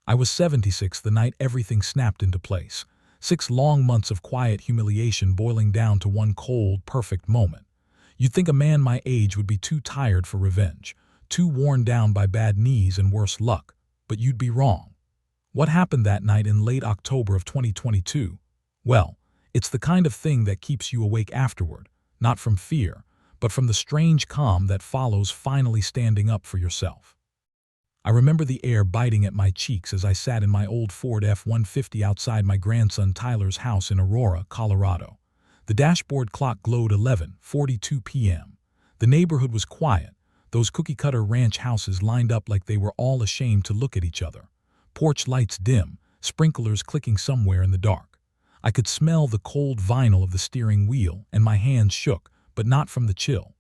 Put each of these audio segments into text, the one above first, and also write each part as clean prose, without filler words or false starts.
I was 76 the night everything snapped into place. 6 long months of quiet humiliation boiling down to one cold, perfect moment. You'd think a man my age would be too tired for revenge, too worn down by bad knees and worse luck, but you'd be wrong. What happened that night in late October of 2022? Well, it's the kind of thing that keeps you awake afterward, not from fear, but from the strange calm that follows finally standing up for yourself. I remember the air biting at my cheeks as I sat in my old Ford F-150 outside my grandson Tyler's house in Aurora, Colorado. The dashboard clock glowed 11:42 p.m. The neighborhood was quiet, those cookie-cutter ranch houses lined up like they were all ashamed to look at each other. Porch lights dim, sprinklers clicking somewhere in the dark. I could smell the cold vinyl of the steering wheel, and my hands shook, but not from the chill.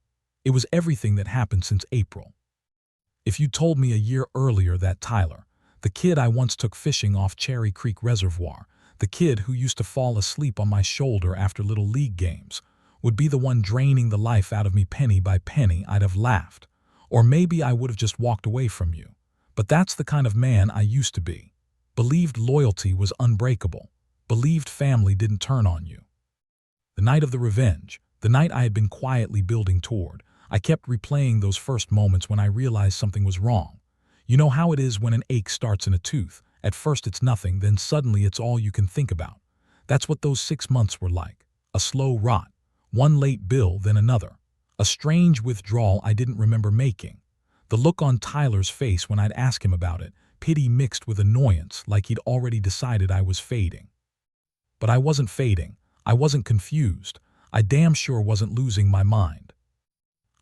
It was everything that happened since April. If you told me a year earlier that Tyler, the kid I once took fishing off Cherry Creek Reservoir, the kid who used to fall asleep on my shoulder after Little League games, would be the one draining the life out of me penny by penny, I'd have laughed. Or maybe I would have just walked away from you. But that's the kind of man I used to be. Believed loyalty was unbreakable. Believed family didn't turn on you. The night of the revenge, the night I had been quietly building toward, I kept replaying those first moments when I realized something was wrong. You know how it is when an ache starts in a tooth. At first it's nothing, then suddenly it's all you can think about. That's what those 6 months were like. A slow rot. One late bill, then another. A strange withdrawal I didn't remember making. The look on Tyler's face when I'd ask him about it, pity mixed with annoyance, like he'd already decided I was fading. But I wasn't fading. I wasn't confused. I damn sure wasn't losing my mind.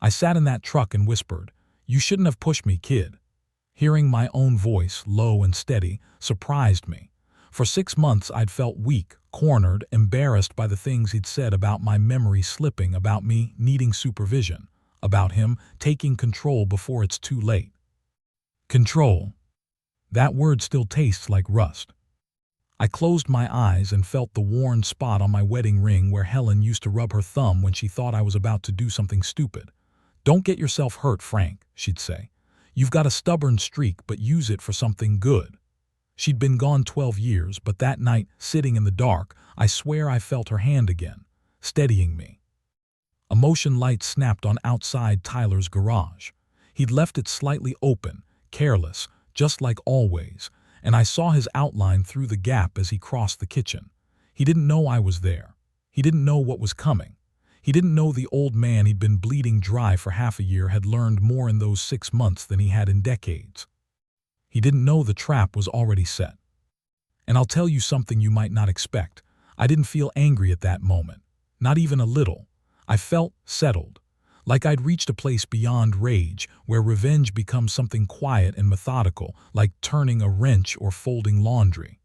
I sat in that truck and whispered, "You shouldn't have pushed me, kid." Hearing my own voice, low and steady, surprised me. For 6 months I'd felt weak, cornered, embarrassed by the things he'd said about my memory slipping, about me needing supervision, about him taking control before it's too late. Control. That word still tastes like rust. I closed my eyes and felt the worn spot on my wedding ring where Helen used to rub her thumb when she thought I was about to do something stupid. "Don't get yourself hurt, Frank," she'd say. "You've got a stubborn streak, but use it for something good." She'd been gone 12 years, but that night, sitting in the dark, I swear I felt her hand again, steadying me. A motion light snapped on outside Tyler's garage. He'd left it slightly open, careless, just like always, and I saw his outline through the gap as he crossed the kitchen. He didn't know I was there. He didn't know what was coming. He didn't know the old man he'd been bleeding dry for half a year had learned more in those 6 months than he had in decades. He didn't know the trap was already set. And I'll tell you something you might not expect. I didn't feel angry at that moment. Not even a little. I felt settled. Like I'd reached a place beyond rage, where revenge becomes something quiet and methodical, like turning a wrench or folding laundry.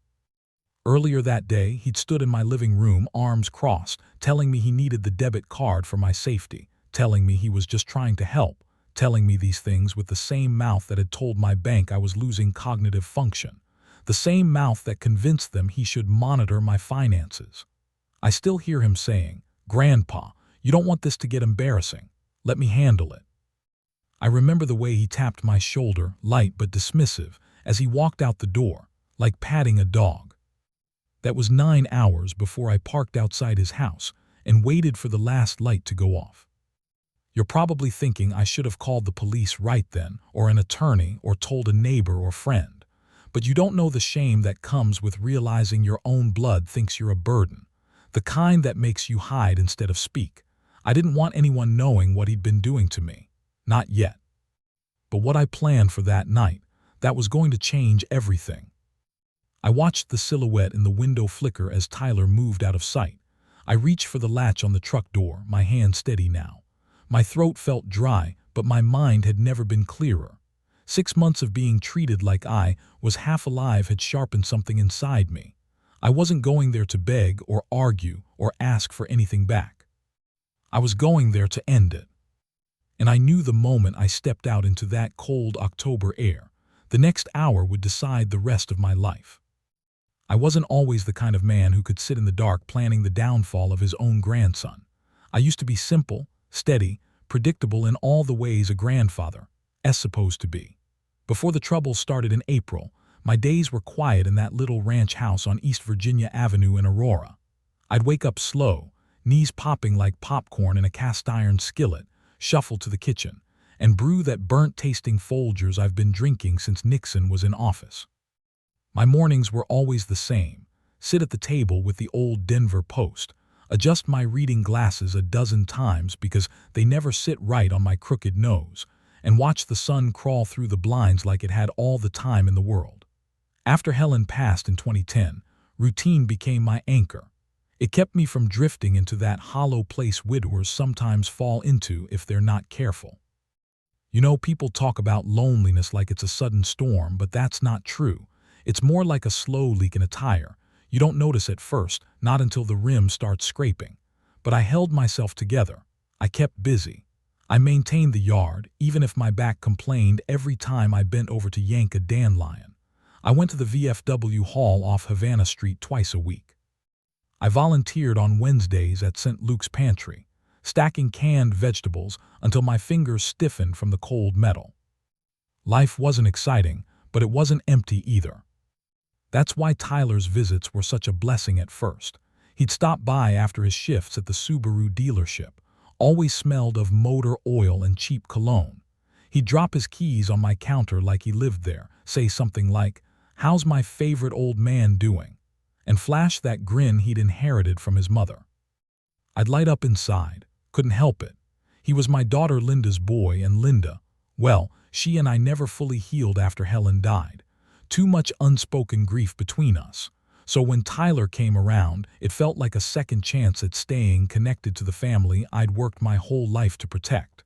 Earlier that day, he'd stood in my living room, arms crossed, telling me he needed the debit card for my safety, telling me he was just trying to help, telling me these things with the same mouth that had told my bank I was losing cognitive function, the same mouth that convinced them he should monitor my finances. I still hear him saying, "Grandpa, you don't want this to get embarrassing. Let me handle it." I remember the way he tapped my shoulder, light but dismissive, as he walked out the door, like patting a dog. That was 9 hours before I parked outside his house and waited for the last light to go off. You're probably thinking I should have called the police right then, or an attorney, or told a neighbor or friend. But you don't know the shame that comes with realizing your own blood thinks you're a burden, the kind that makes you hide instead of speak. I didn't want anyone knowing what he'd been doing to me. Not yet. But what I planned for that night, that was going to change everything. I watched the silhouette in the window flicker as Tyler moved out of sight. I reached for the latch on the truck door, my hand steady now. My throat felt dry, but my mind had never been clearer. 6 months of being treated like I was half alive had sharpened something inside me. I wasn't going there to beg or argue or ask for anything back. I was going there to end it. And I knew the moment I stepped out into that cold October air, the next hour would decide the rest of my life. I wasn't always the kind of man who could sit in the dark planning the downfall of his own grandson. I used to be simple, steady, predictable in all the ways a grandfather is supposed to be. Before the trouble started in April, My days were quiet in that little ranch house on East Virginia Avenue in Aurora. I'd wake up slow, knees popping like popcorn in a cast-iron skillet, shuffle to the kitchen, and brew that burnt-tasting Folgers I've been drinking since Nixon was in office. My mornings were always the same. Sit at the table with the old Denver Post, adjust my reading glasses a dozen times because they never sit right on my crooked nose, and watch the sun crawl through the blinds like it had all the time in the world. After Helen passed in 2010, routine became my anchor. It kept me from drifting into that hollow place widowers sometimes fall into if they're not careful. You know, people talk about loneliness like it's a sudden storm, but that's not true. It's more like a slow leak in a tire. You don't notice at first, not until the rim starts scraping. But I held myself together. I kept busy. I maintained the yard, even if my back complained every time I bent over to yank a dandelion. I went to the VFW hall off Havana Street twice a week. I volunteered on Wednesdays at St. Luke's Pantry, stacking canned vegetables until my fingers stiffened from the cold metal. Life wasn't exciting, but it wasn't empty either. That's why Tyler's visits were such a blessing at first. He'd stop by after his shifts at the Subaru dealership, always smelled of motor oil and cheap cologne. He'd drop his keys on my counter like he lived there, say something like, "How's my favorite old man doing?" and flash that grin he'd inherited from his mother. I'd light up inside, couldn't help it. He was my daughter Linda's boy, and Linda, well, she and I never fully healed after Helen died. Too much unspoken grief between us. So when Tyler came around, it felt like a second chance at staying connected to the family I'd worked my whole life to protect.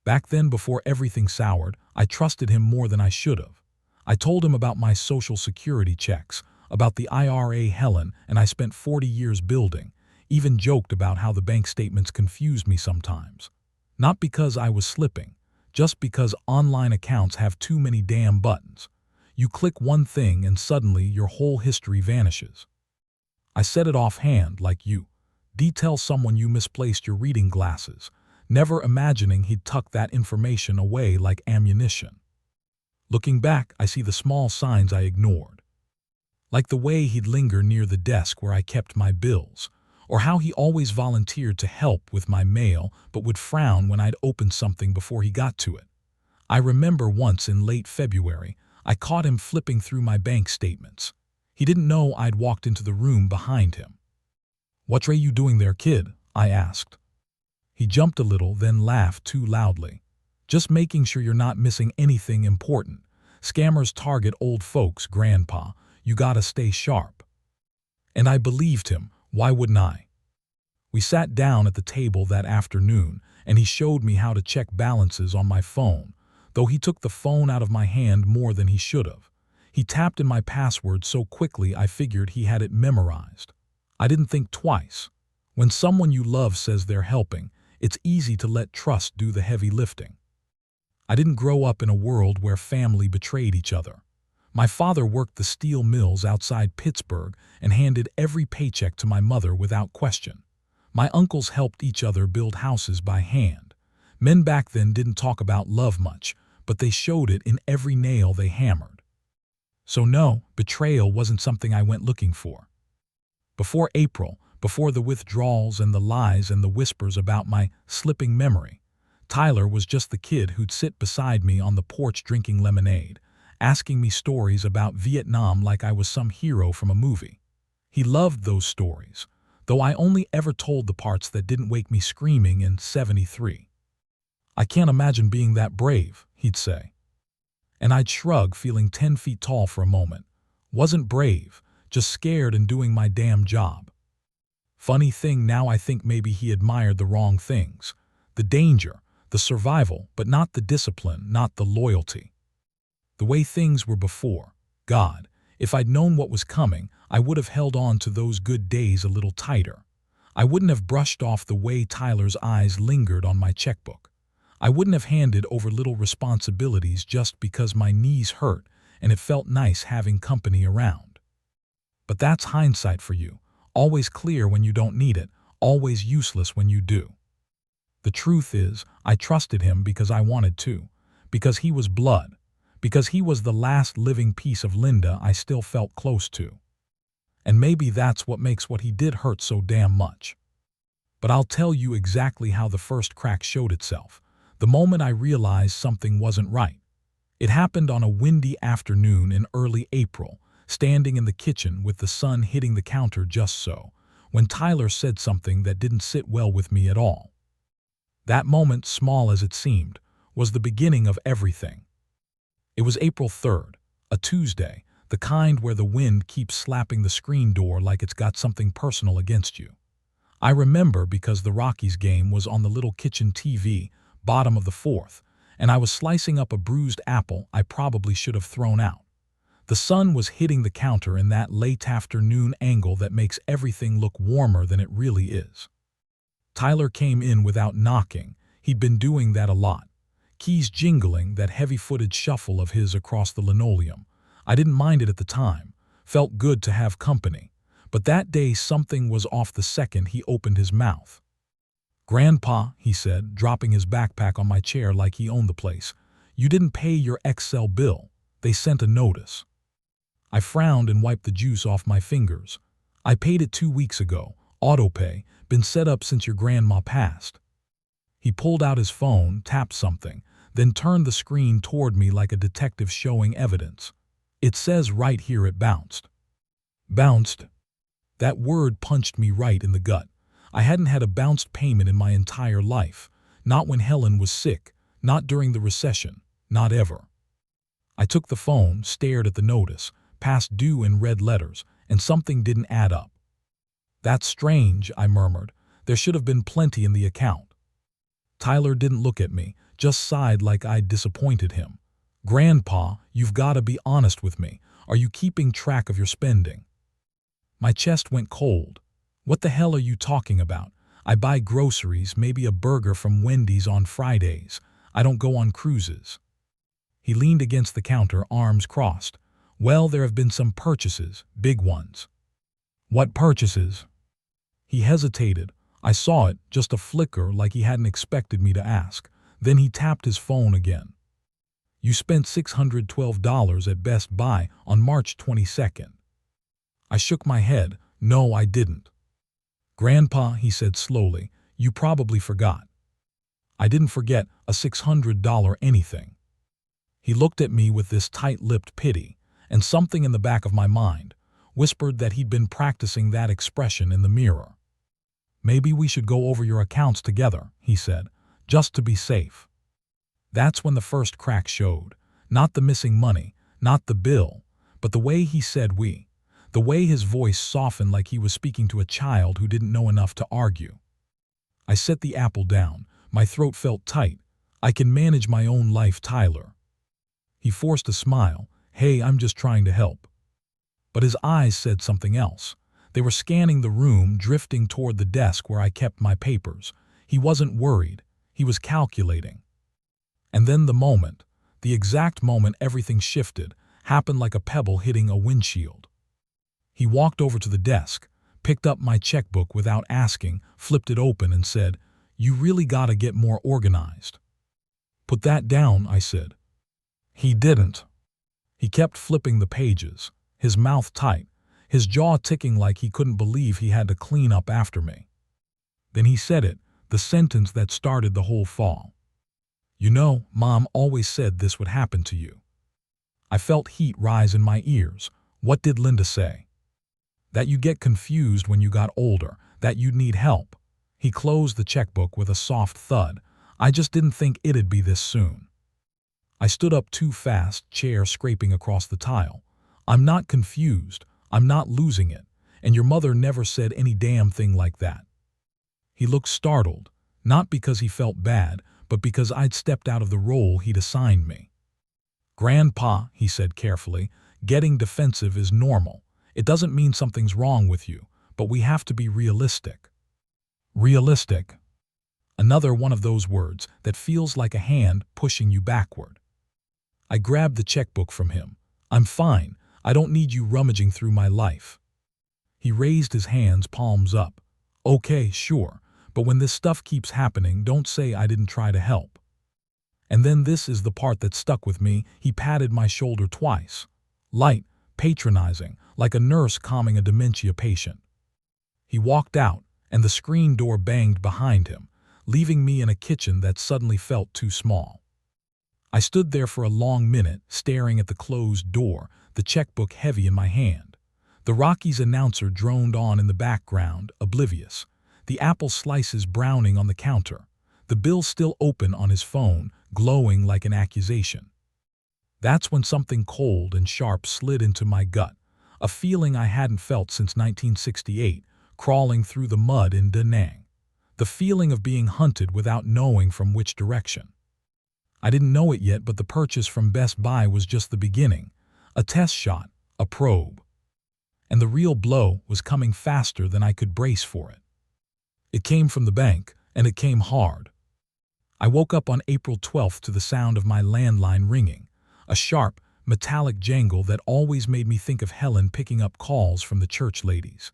Back then, before everything soured, I trusted him more than I should have. I told him about my Social Security checks, about the IRA Helen and I spent 40 years building, even joked about how the bank statements confused me sometimes. Not because I was slipping, just because online accounts have too many damn buttons. You click one thing and suddenly your whole history vanishes. I said it offhand, like you. Detail someone you misplaced your reading glasses, never imagining he'd tuck that information away like ammunition. Looking back, I see the small signs I ignored. Like the way he'd linger near the desk where I kept my bills, or how he always volunteered to help with my mail but would frown when I'd open something before he got to it. I remember once in late February, I caught him flipping through my bank statements. He didn't know I'd walked into the room behind him. "What are you doing there, kid?" I asked. He jumped a little, then laughed too loudly. "Just making sure you're not missing anything important. Scammers target old folks, Grandpa. You gotta stay sharp." And I believed him. Why wouldn't I? We sat down at the table that afternoon, and he showed me how to check balances on my phone, though he took the phone out of my hand more than he should have. He tapped in my password so quickly I figured he had it memorized. I didn't think twice. When someone you love says they're helping, it's easy to let trust do the heavy lifting. I didn't grow up in a world where family betrayed each other. My father worked the steel mills outside Pittsburgh and handed every paycheck to my mother without question. My uncles helped each other build houses by hand. Men back then didn't talk about love much, but they showed it in every nail they hammered. So no, betrayal wasn't something I went looking for. Before April, before the withdrawals and the lies and the whispers about my slipping memory, Tyler was just the kid who'd sit beside me on the porch drinking lemonade, asking me stories about Vietnam like I was some hero from a movie. He loved those stories, though I only ever told the parts that didn't wake me screaming in '73. "I can't imagine being that brave," he'd say. And I'd shrug, feeling 10 feet tall for a moment. Wasn't brave, just scared and doing my damn job. Funny thing, now I think maybe he admired the wrong things. The danger, the survival, but not the discipline, not the loyalty. The way things were before. God, if I'd known what was coming, I would have held on to those good days a little tighter. I wouldn't have brushed off the way Tyler's eyes lingered on my checkbook. I wouldn't have handed over little responsibilities just because my knees hurt and it felt nice having company around. But that's hindsight for you. Always clear when you don't need it, always useless when you do. The truth is, I trusted him because I wanted to, because he was blood, because he was the last living piece of Linda I still felt close to. And maybe that's what makes what he did hurt so damn much. But I'll tell you exactly how the first crack showed itself, the moment I realized something wasn't right. It happened on a windy afternoon in early April, standing in the kitchen with the sun hitting the counter just so, when Tyler said something that didn't sit well with me at all. That moment, small as it seemed, was the beginning of everything. It was April 3rd, a Tuesday, the kind where the wind keeps slapping the screen door like it's got something personal against you. I remember because the Rockies game was on the little kitchen TV, bottom of the fourth, and I was slicing up a bruised apple I probably should have thrown out. The sun was hitting the counter in that late afternoon angle that makes everything look warmer than it really is. Tyler came in without knocking. He'd been doing that a lot. Keys jingling, that heavy-footed shuffle of his across the linoleum. I didn't mind it at the time. Felt good to have company. But that day something was off the second he opened his mouth. "Grandpa," he said, dropping his backpack on my chair like he owned the place, "you didn't pay your Excel bill. They sent a notice." I frowned and wiped the juice off my fingers. "I paid it 2 weeks ago. Autopay. Been set up since your grandma passed." He pulled out his phone, tapped something, then turned the screen toward me like a detective showing evidence. "It says right here it bounced." Bounced? That word punched me right in the gut. I hadn't had a bounced payment in my entire life. Not when Helen was sick, not during the recession, not ever. I took the phone, stared at the notice, past due in red letters, and something didn't add up. "That's strange," I murmured. "There should have been plenty in the account." Tyler didn't look at me, just sighed like I'd disappointed him. "Grandpa, you've got to be honest with me. Are you keeping track of your spending?" My chest went cold. "What the hell are you talking about? I buy groceries, maybe a burger from Wendy's on Fridays. I don't go on cruises." He leaned against the counter, arms crossed. "Well, there have been some purchases, big ones." "What purchases?" He hesitated. I saw it, just a flicker like he hadn't expected me to ask. Then he tapped his phone again. "You spent $612 at Best Buy on March 22nd. I shook my head. "No, I didn't." "Grandpa," he said slowly, "you probably forgot." I didn't forget a $600 anything. He looked at me with this tight-lipped pity, and something in the back of my mind whispered that he'd been practicing that expression in the mirror. "Maybe we should go over your accounts together," he said, "just to be safe." That's when the first crack showed. Not the missing money, not the bill, but the way he said "we." The way his voice softened like he was speaking to a child who didn't know enough to argue. I set the apple down. My throat felt tight. "I can manage my own life, Tyler." He forced a smile. "Hey, I'm just trying to help." But his eyes said something else. They were scanning the room, drifting toward the desk where I kept my papers. He wasn't worried. He was calculating. And then the exact moment everything shifted, happened like a pebble hitting a windshield. He walked over to the desk, picked up my checkbook without asking, flipped it open and said, "You really gotta get more organized." "Put that down," I said. He didn't. He kept flipping the pages, his mouth tight, his jaw ticking like he couldn't believe he had to clean up after me. Then he said it, the sentence that started the whole fall. "You know, Mom always said this would happen to you." I felt heat rise in my ears. What did Linda say? That you get confused when you got older, that you'd need help. He closed the checkbook with a soft thud. I just didn't think it'd be this soon. I stood up too fast, chair scraping across the tile. "I'm not confused. I'm not losing it. And your mother never said any damn thing like that." He looked startled, not because he felt bad, but because I'd stepped out of the role he'd assigned me. "Grandpa," he said carefully, "getting defensive is normal. It doesn't mean something's wrong with you, but we have to be realistic." Realistic. Another one of those words that feels like a hand pushing you backward. I grabbed the checkbook from him. "I'm fine. I don't need you rummaging through my life." He raised his hands, palms up. "Okay, sure, but when this stuff keeps happening, don't say I didn't try to help." And then this is the part that stuck with me. He patted my shoulder twice. Light, patronizing, like a nurse calming a dementia patient. He walked out, and the screen door banged behind him, leaving me in a kitchen that suddenly felt too small. I stood there for a long minute, staring at the closed door, the checkbook heavy in my hand. The Rockies announcer droned on in the background, oblivious. The apple slices browning on the counter. The bill still open on his phone, glowing like an accusation. That's when something cold and sharp slid into my gut, a feeling I hadn't felt since 1968, crawling through the mud in Da Nang. The feeling of being hunted without knowing from which direction. I didn't know it yet, but the purchase from Best Buy was just the beginning, a test shot, a probe. And the real blow was coming faster than I could brace for it. It came from the bank, and it came hard. I woke up on April 12th to the sound of my landline ringing, a sharp, metallic jangle that always made me think of Helen picking up calls from the church ladies.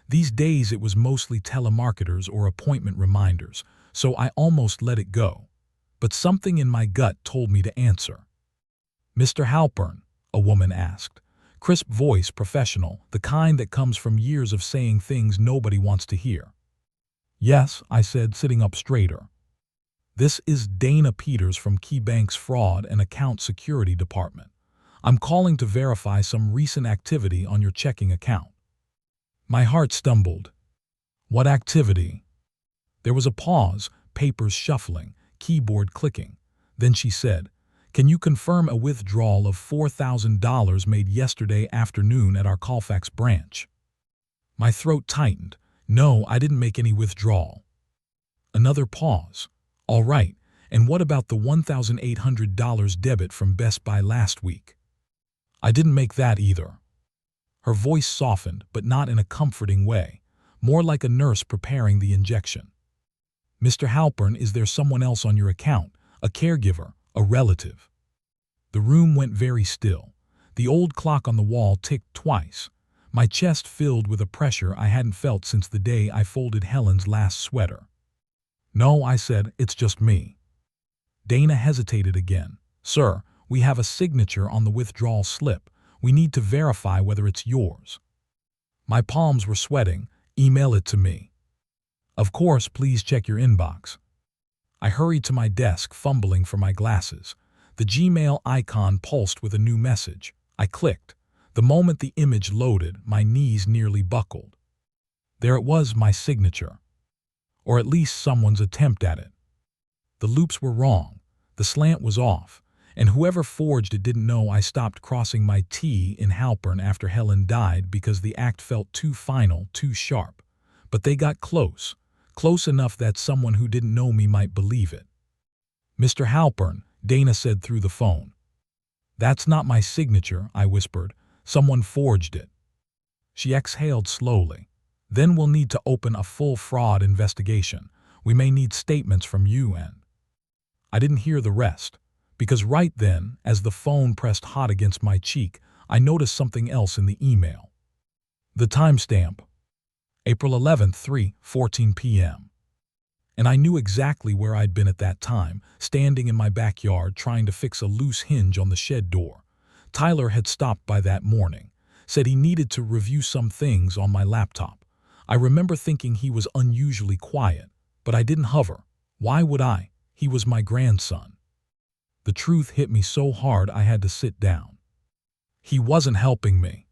These days it was mostly telemarketers or appointment reminders, so I almost let it go. But something in my gut told me to answer. "Mr. Halpern," a woman asked. Crisp voice, professional, the kind that comes from years of saying things nobody wants to hear. "Yes," I said, sitting up straighter. "This is Dana Peters from KeyBank's Fraud and Account Security Department. I'm calling to verify some recent activity on your checking account." My heart stumbled. What activity? There was a pause, papers shuffling, keyboard clicking. Then she said, "Can you confirm a withdrawal of $4,000 made yesterday afternoon at our Colfax branch?" My throat tightened. No, I didn't make any withdrawal. Another pause. "All right, and what about the $1,800 debit from Best Buy last week?" "I didn't make that either." Her voice softened, but not in a comforting way, more like a nurse preparing the injection. "Mr. Halpern, is there someone else on your account, a caregiver, a relative?" The room went very still. The old clock on the wall ticked twice. My chest filled with a pressure I hadn't felt since the day I folded Helen's last sweater. "No," I said, "it's just me." Dana hesitated again. "Sir, we have a signature on the withdrawal slip. We need to verify whether it's yours." My palms were sweating. "Email it to me." "Of course, please check your inbox." I hurried to my desk, fumbling for my glasses. The Gmail icon pulsed with a new message. I clicked. The moment the image loaded, my knees nearly buckled. There it was, my signature. Or at least someone's attempt at it. The loops were wrong. The slant was off. And whoever forged it didn't know I stopped crossing my T in Halpern after Helen died because the act felt too final, too sharp. But they got close. Close enough that someone who didn't know me might believe it. "Mr. Halpern," Dana said through the phone. "That's not my signature," I whispered. "Someone forged it." She exhaled slowly. "Then we'll need to open a full fraud investigation. We may need statements from you and—" I didn't hear the rest, because right then, as the phone pressed hot against my cheek, I noticed something else in the email. The timestamp. April 11th, 3:14 p.m. And I knew exactly where I'd been at that time, standing in my backyard trying to fix a loose hinge on the shed door. Tyler had stopped by that morning, said he needed to review some things on my laptop. I remember thinking he was unusually quiet, but I didn't hover. Why would I? He was my grandson. The truth hit me so hard I had to sit down. He wasn't helping me.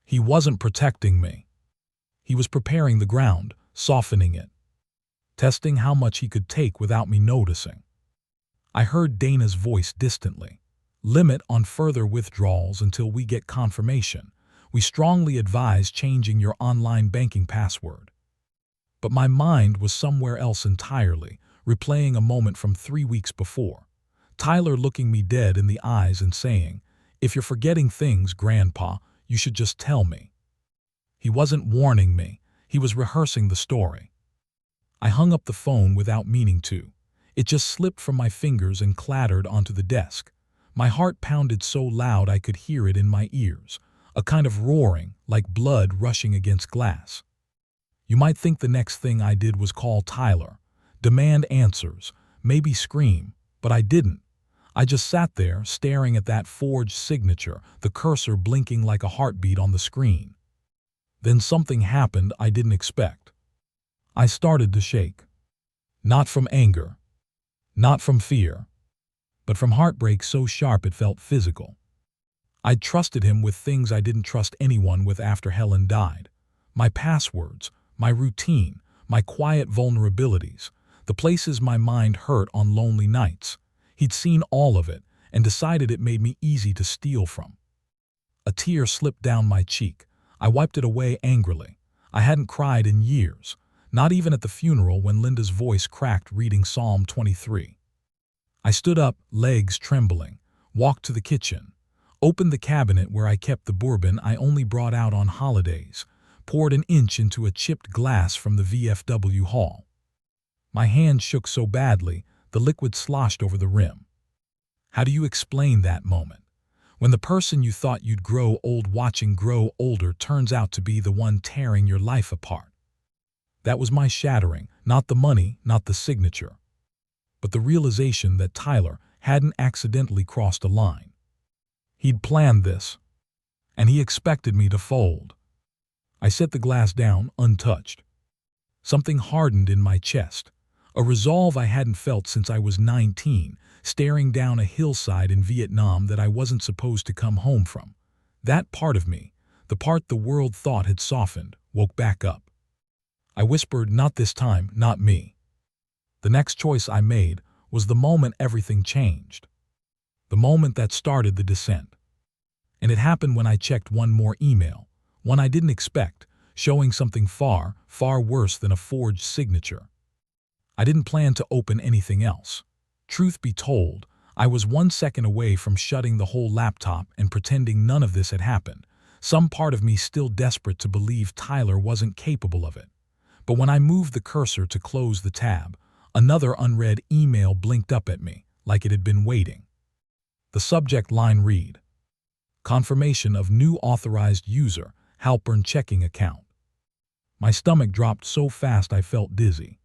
He wasn't protecting me. He was preparing the ground, softening it, testing how much he could take without me noticing. I heard Dana's voice distantly. "Limit on further withdrawals until we get confirmation. We strongly advise changing your online banking password." But my mind was somewhere else entirely, replaying a moment from 3 weeks before. Tyler looking me dead in the eyes and saying, "If you're forgetting things, Grandpa, you should just tell me." He wasn't warning me. He was rehearsing the story. I hung up the phone without meaning to. It just slipped from my fingers and clattered onto the desk. My heart pounded so loud I could hear it in my ears, a kind of roaring, like blood rushing against glass. You might think the next thing I did was call Tyler, demand answers, maybe scream, but I didn't. I just sat there, staring at that forged signature, the cursor blinking like a heartbeat on the screen. Then something happened I didn't expect. I started to shake. Not from anger, not from fear, but from heartbreak so sharp it felt physical. I'd trusted him with things I didn't trust anyone with after Helen died. My passwords, my routine, my quiet vulnerabilities, the places my mind hurt on lonely nights. He'd seen all of it and decided it made me easy to steal from. A tear slipped down my cheek. I wiped it away angrily. I hadn't cried in years, not even at the funeral when Linda's voice cracked reading Psalm 23. I stood up, legs trembling, walked to the kitchen, opened the cabinet where I kept the bourbon I only brought out on holidays, poured an inch into a chipped glass from the VFW hall. My hand shook so badly, the liquid sloshed over the rim. How do you explain that moment? When the person you thought you'd grow old watching grow older turns out to be the one tearing your life apart. That was my shattering, not the money, not the signature, but the realization that Tyler hadn't accidentally crossed a line. He'd planned this, and he expected me to fold. I set the glass down, untouched. Something hardened in my chest, a resolve I hadn't felt since I was 19, staring down a hillside in Vietnam that I wasn't supposed to come home from. That part of me, the part the world thought had softened, woke back up. I whispered, "Not this time, not me." The next choice I made was the moment everything changed. The moment that started the descent. And it happened when I checked one more email, one I didn't expect, showing something far, far worse than a forged signature. I didn't plan to open anything else. Truth be told, I was 1 second away from shutting the whole laptop and pretending none of this had happened, some part of me still desperate to believe Tyler wasn't capable of it. But when I moved the cursor to close the tab, another unread email blinked up at me, like it had been waiting. The subject line read, "Confirmation of new authorized user, Halpern checking account." My stomach dropped so fast I felt dizzy.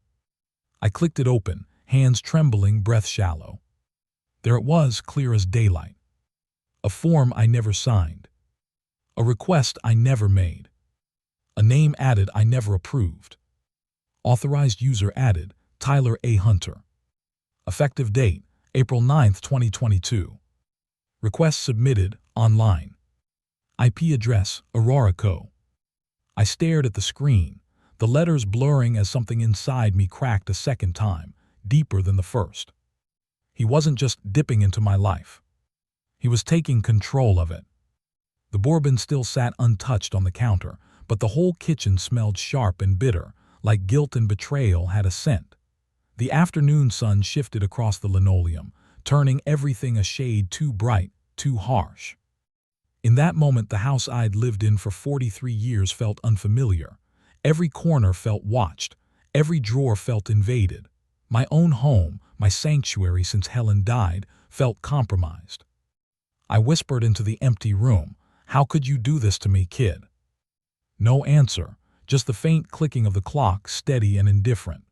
I clicked it open, hands trembling, breath shallow. There it was, clear as daylight. A form I never signed. A request I never made. A name added I never approved. Authorized user added, Tyler A. Hunter. Effective date, April 9, 2022. Request submitted, online. IP address, Arapahoe. I stared at the screen, the letters blurring as something inside me cracked a second time, deeper than the first. He wasn't just dipping into my life. He was taking control of it. The bourbon still sat untouched on the counter, but the whole kitchen smelled sharp and bitter, like guilt and betrayal had a scent. The afternoon sun shifted across the linoleum, turning everything a shade too bright, too harsh. In that moment, the house I'd lived in for 43 years felt unfamiliar. Every corner felt watched. Every drawer felt invaded. My own home, my sanctuary since Helen died, felt compromised. I whispered into the empty room, "How could you do this to me, kid?" No answer, just the faint clicking of the clock, steady and indifferent.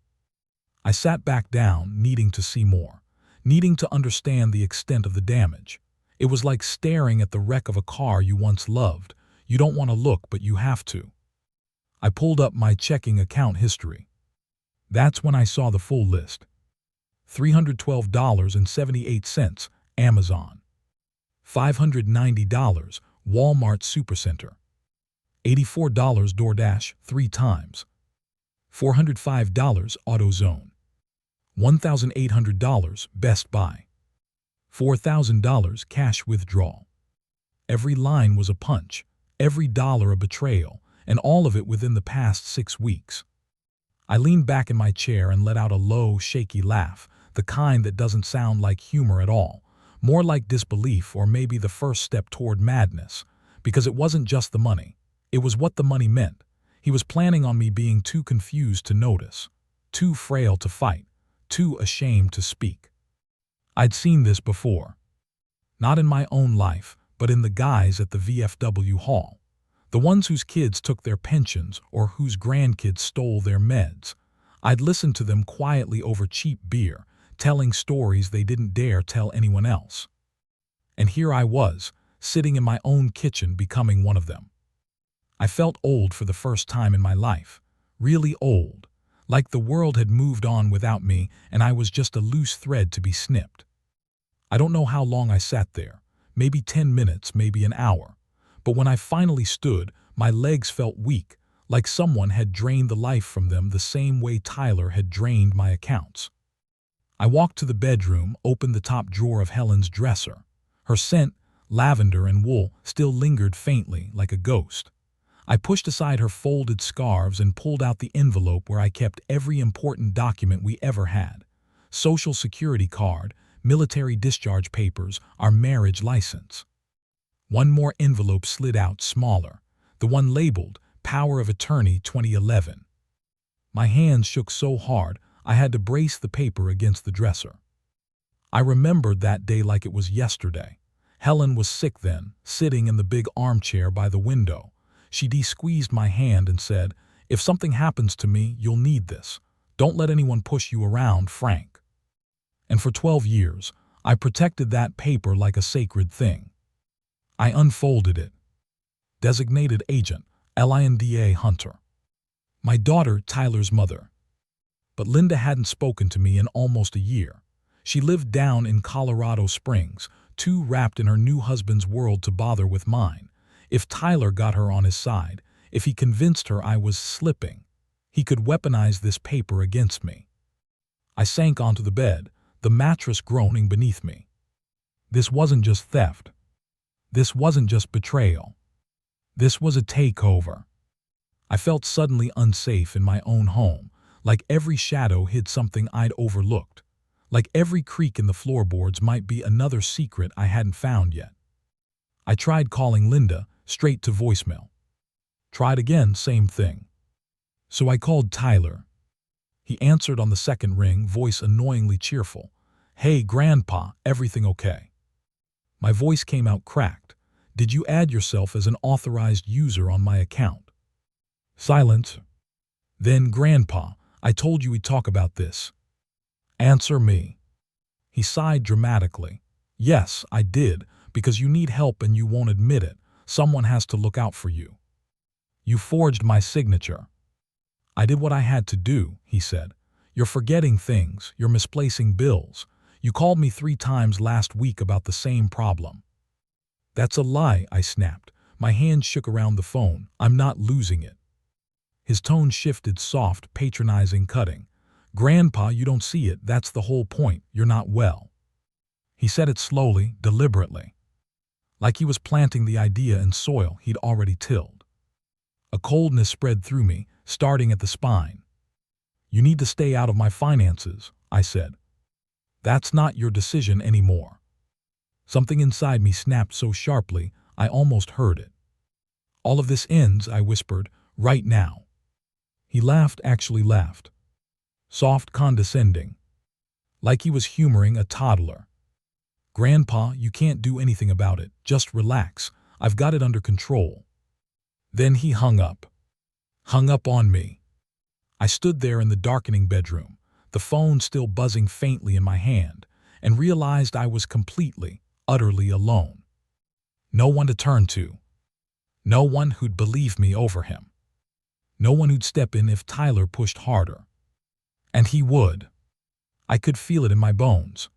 I sat back down, needing to see more, needing to understand the extent of the damage. It was like staring at the wreck of a car you once loved. You don't want to look, but you have to. I pulled up my checking account history. That's when I saw the full list. $312.78, Amazon. $590, Walmart Supercenter. $84 DoorDash 3 times. $405 AutoZone. $1,800 Best Buy. $4,000 cash withdrawal. Every line was a punch, every dollar a betrayal, and all of it within the past 6 weeks. I leaned back in my chair and let out a low, shaky laugh, the kind that doesn't sound like humor at all, more like disbelief or maybe the first step toward madness, because it wasn't just the money. It was what the money meant. He was planning on me being too confused to notice, too frail to fight, too ashamed to speak. I'd seen this before. Not in my own life, but in the guys at the VFW hall. The ones whose kids took their pensions or whose grandkids stole their meds. I'd listened to them quietly over cheap beer, telling stories they didn't dare tell anyone else. And here I was, sitting in my own kitchen becoming one of them. I felt old for the first time in my life, really old, like the world had moved on without me and I was just a loose thread to be snipped. I don't know how long I sat there, maybe 10 minutes, maybe an hour, but when I finally stood, my legs felt weak, like someone had drained the life from them the same way Tyler had drained my accounts. I walked to the bedroom, opened the top drawer of Helen's dresser. Her scent, lavender and wool, still lingered faintly like a ghost. I pushed aside her folded scarves and pulled out the envelope where I kept every important document we ever had. Social Security card, military discharge papers, our marriage license. One more envelope slid out, smaller, the one labeled Power of Attorney 2011. My hands shook so hard I had to brace the paper against the dresser. I remembered that day like it was yesterday. Helen was sick then, sitting in the big armchair by the window. She de-squeezed my hand and said, "If something happens to me, you'll need this. Don't let anyone push you around, Frank." And for 12 years, I protected that paper like a sacred thing. I unfolded it. Designated Agent, Linda Hunter. My daughter, Tyler's mother. But Linda hadn't spoken to me in almost a year. She lived down in Colorado Springs, too wrapped in her new husband's world to bother with mine. If Tyler got her on his side, if he convinced her I was slipping, he could weaponize this paper against me. I sank onto the bed, the mattress groaning beneath me. This wasn't just theft. This wasn't just betrayal. This was a takeover. I felt suddenly unsafe in my own home, like every shadow hid something I'd overlooked, like every creak in the floorboards might be another secret I hadn't found yet. I tried calling Linda, straight to voicemail. Tried again, same thing. So I called Tyler. He answered on the second ring, voice annoyingly cheerful. "Hey, Grandpa, everything okay?" My voice came out cracked. "Did you add yourself as an authorized user on my account?" Silence. Then, "Grandpa, I told you we'd talk about this." "Answer me." He sighed dramatically. "Yes, I did, because you need help and you won't admit it. Someone has to look out for you. You forged my signature." "I did what I had to do," he said. "You're forgetting things, you're misplacing bills. You called me 3 times last week about the same problem." "That's a lie," I snapped. My hand shook around the phone. "I'm not losing it." His tone shifted, soft, patronizing, cutting. "Grandpa, you don't see it. That's the whole point. You're not well." He said it slowly, deliberately, like he was planting the idea in soil he'd already tilled. A coldness spread through me, starting at the spine. "You need to stay out of my finances," I said. "That's not your decision anymore." Something inside me snapped so sharply, I almost heard it. "All of this ends," I whispered, "right now." He laughed, actually laughed. Soft, condescending. Like he was humoring a toddler. "Grandpa, you can't do anything about it. Just relax. I've got it under control." Then he hung up. Hung up on me. I stood there in the darkening bedroom, the phone still buzzing faintly in my hand, and realized I was completely, utterly alone. No one to turn to. No one who'd believe me over him. No one who'd step in if Tyler pushed harder. And he would. I could feel it in my bones.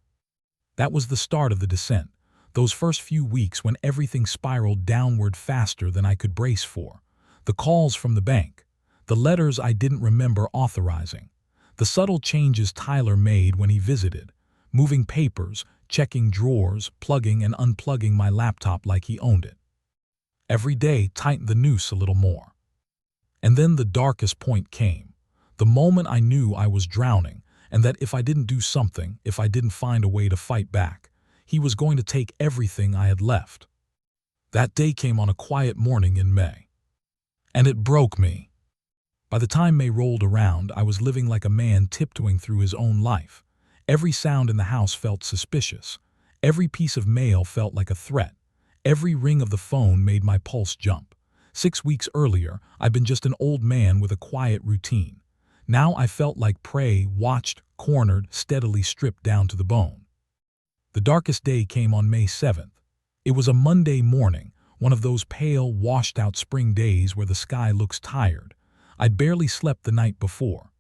That was the start of the descent, those first few weeks when everything spiraled downward faster than I could brace for. The calls from the bank, the letters I didn't remember authorizing, the subtle changes Tyler made when he visited, moving papers, checking drawers, plugging and unplugging my laptop like he owned it. Every day tightened the noose a little more. And then the darkest point came, the moment I knew I was drowning, and that if I didn't do something, if I didn't find a way to fight back, he was going to take everything I had left. That day came on a quiet morning in May. And it broke me. By the time May rolled around, I was living like a man tiptoeing through his own life. Every sound in the house felt suspicious. Every piece of mail felt like a threat. Every ring of the phone made my pulse jump. 6 weeks earlier, I'd been just an old man with a quiet routine. Now I felt like prey, watched, cornered, steadily stripped down to the bone. The darkest day came on May 7th. It was a Monday morning, one of those pale, washed-out spring days where the sky looks tired. I'd barely slept the night before.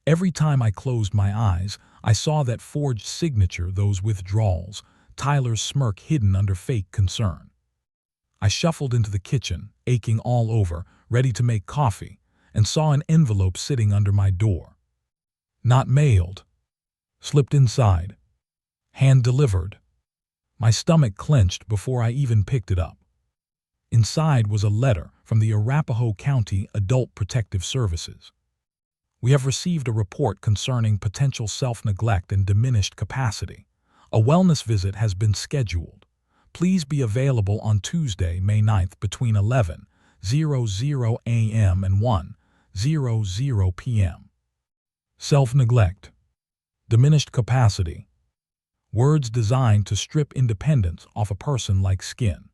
Every time I closed my eyes, I saw that forged signature, those withdrawals, Tyler's smirk hidden under fake concern. I shuffled into the kitchen, aching all over, ready to make coffee, and saw an envelope sitting under my door. Not mailed. Slipped inside. Hand-delivered. My stomach clenched before I even picked it up. Inside was a letter from the Arapahoe County Adult Protective Services. We have received a report concerning potential self-neglect and diminished capacity. A wellness visit has been scheduled. Please be available on Tuesday, May 9th between 11:00 a.m. and 1:00 p.m. Self-neglect. Diminished capacity. Words designed to strip independence off a person like skin.